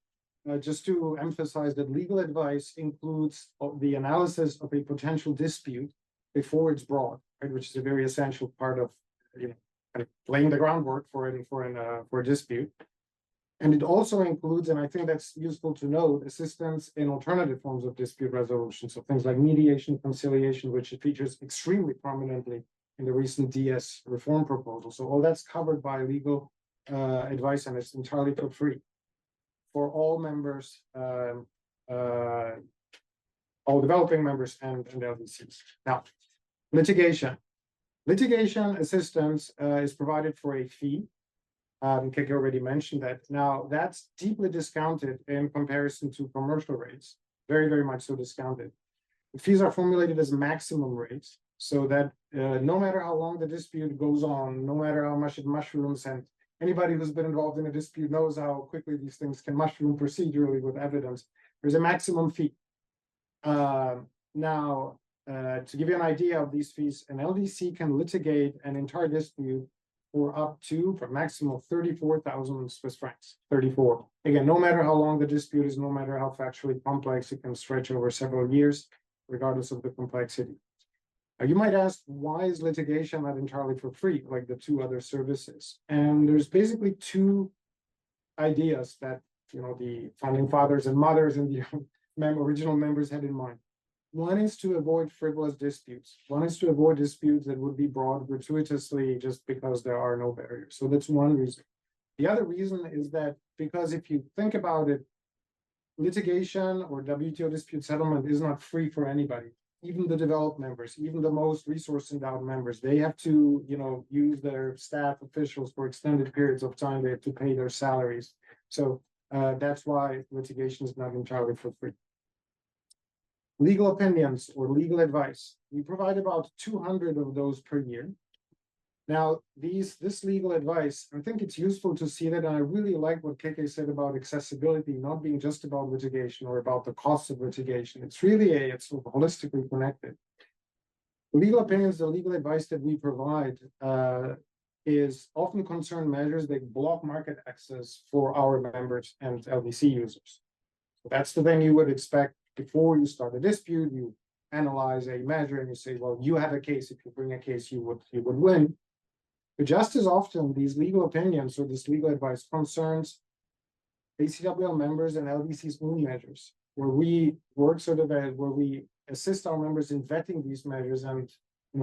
just to emphasize that legal advice includes the analysis of a potential dispute before it's brought, right, which is a very essential part of kind of laying the groundwork for a dispute. And it also includes, and I think that's useful to note, assistance in alternative forms of dispute resolution. So things like mediation, conciliation, which features extremely prominently in the recent DS reform proposal. So all that's covered by legal advice, and it's entirely for free for all members, all developing members and LDCs. Now, litigation. Litigation assistance is provided for a fee. Kik already mentioned that. Now, that's deeply discounted in comparison to commercial rates, very, very much so discounted. The fees are formulated as maximum rates, so that no matter how long the dispute goes on, no matter how much it mushrooms, and anybody who's been involved in a dispute knows how quickly these things can mushroom procedurally with evidence, there's a maximum fee. Now, to give you an idea of these fees, an LDC can litigate an entire dispute for a maximum of 34,000 Swiss francs, 34. Again, no matter how long the dispute is, no matter how factually complex, it can stretch over several years, regardless of the complexity. Now, you might ask, why is litigation not entirely for free, like the 2 other services? And there's basically 2 ideas that the founding fathers and mothers and the original members had in mind. One is to avoid frivolous disputes. One is to avoid disputes that would be brought gratuitously just because there are no barriers. So that's one reason. The other reason is that because if you think about it, litigation or WTO dispute settlement is not free for anybody. Even the developed members, even the most resource-endowed members, they have to, use their staff officials for extended periods of time. They have to pay their salaries. So that's why litigation is not entirely for free. Legal opinions or legal advice. We provide about 200 of those per year. Now, this legal advice, I think it's useful to see that, and I really like what Keke said about accessibility not being just about litigation or about the cost of litigation. It's really it's sort of holistically connected. Legal opinions, the legal advice that we provide is often concern measures that block market access for our members and LDC users. So that's the thing you would expect before you start a dispute. You analyze a measure and you say, well, you have a case. If you bring a case, you would win. But just as often, these legal opinions or this legal advice concerns ACWL members and LDC's own measures, where we work where we assist our members in vetting these measures and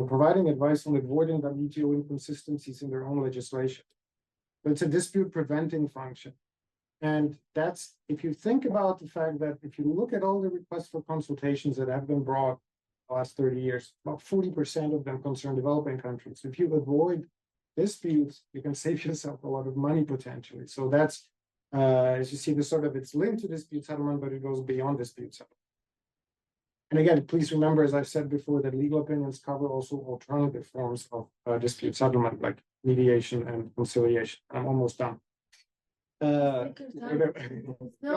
providing advice on avoiding WTO inconsistencies in their own legislation. But it's a dispute preventing function. And that's, if you think about the fact that if you look at all the requests for consultations that have been brought the last 30 years, about 40% of them concern developing countries. If you avoid disputes, you can save yourself a lot of money potentially. So that's, as you see, it's linked to dispute settlement, but it goes beyond dispute settlement. And again, please remember, as I've said before, that legal opinions cover also alternative forms of dispute settlement, like mediation and conciliation. I'm almost done. No,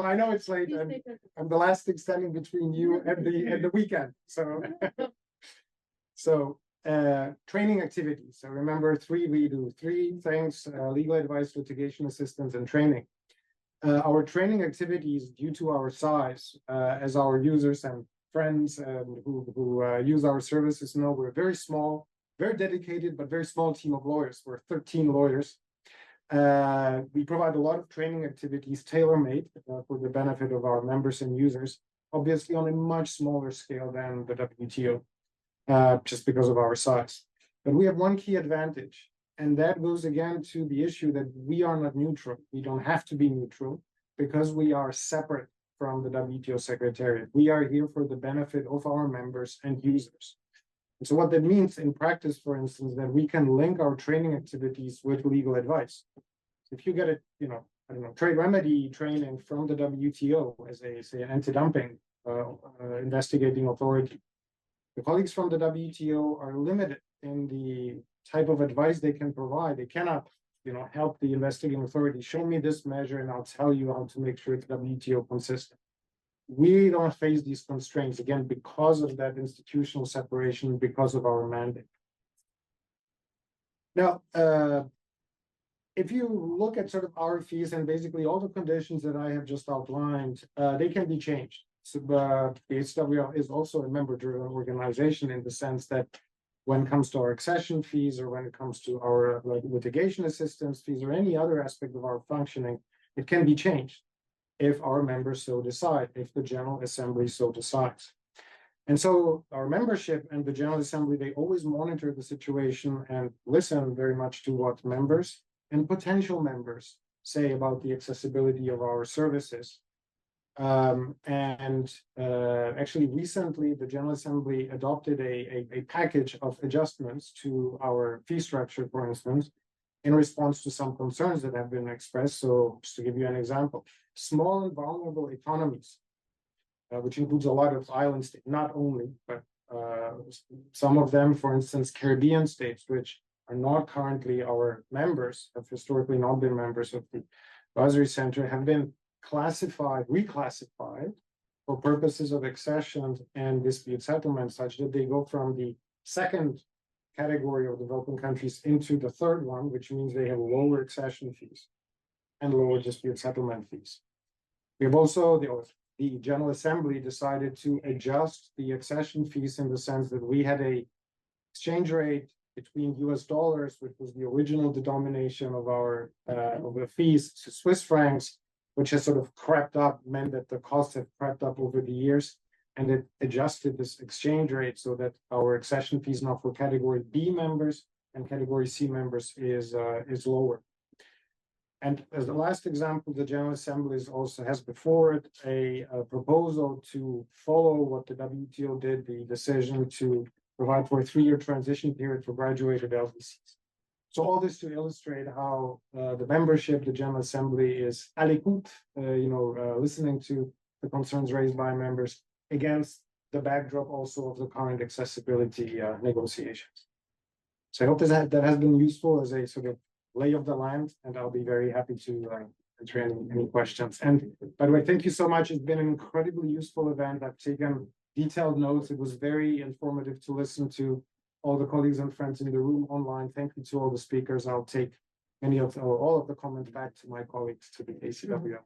I know it's late. I'm the last thing standing between you and the weekend. So, training activities. So remember, we do three things: legal advice, litigation assistance, and training. Our training activities, due to our size, as our users and friends who use our services know, we're very small, very dedicated, but very small team of lawyers. We're 13 lawyers. We provide a lot of training activities tailor-made for the benefit of our members and users, obviously on a much smaller scale than the WTO, just because of our size. But we have one key advantage, and that goes again to the issue that we are not neutral. We don't have to be neutral because we are separate from the WTO Secretariat. We are here for the benefit of our members and users. And so what that means in practice, for instance, that we can link our training activities with legal advice. If you get a, trade remedy training from the WTO as say an anti-dumping investigating authority, the colleagues from the WTO are limited in the type of advice they can provide. They cannot, help the investigating authority, show me this measure and I'll tell you how to make sure it's WTO consistent. We don't face these constraints, again, because of that institutional separation, because of our mandate. Now, if you look at our fees and basically all the conditions that I have just outlined, they can be changed. So the HWL is also a member-driven organization in the sense that when it comes to our accession fees or when it comes to our litigation assistance fees or any other aspect of our functioning, it can be changed if our members so decide, if the General Assembly so decides. And so our membership and the General Assembly, they always monitor the situation and listen very much to what members and potential members say about the accessibility of our services. Actually, recently, the General Assembly adopted a package of adjustments to our fee structure, for instance, in response to some concerns that have been expressed. So just to give you an example, small and vulnerable economies, which includes a lot of island states, not only, but some of them, for instance, Caribbean states, which are not currently our members, have historically not been members of the Advisory Center, have been reclassified for purposes of accession and dispute settlement, such that they go from the second category of developing countries into the third one, which means they have lower accession fees and lower dispute settlement fees. We have also, the General Assembly decided to adjust the accession fees in the sense that we had a exchange rate between US dollars, which was the original denomination of our of the fees, to Swiss francs, which has crept up, meant that the costs have crept up over the years, and it adjusted this exchange rate so that our accession fees now for Category B members and Category C members is lower. And as the last example, the General Assembly also has before it a proposal to follow what the WTO did, the decision to provide for a 3-year transition period for graduated LDCs. So all this to illustrate how the membership, the General Assembly, is à l'écoute, listening to the concerns raised by members against the backdrop also of the current accessibility negotiations. So I hope that has been useful as a sort of lay of the land, and I'll be very happy to answer any questions. And by the way, thank you so much. It's been an incredibly useful event. I've taken detailed notes. It was very informative to listen to all the colleagues and friends in the room online. Thank you to all the speakers. I'll take any of or all of the comments back to my colleagues to the ACWL.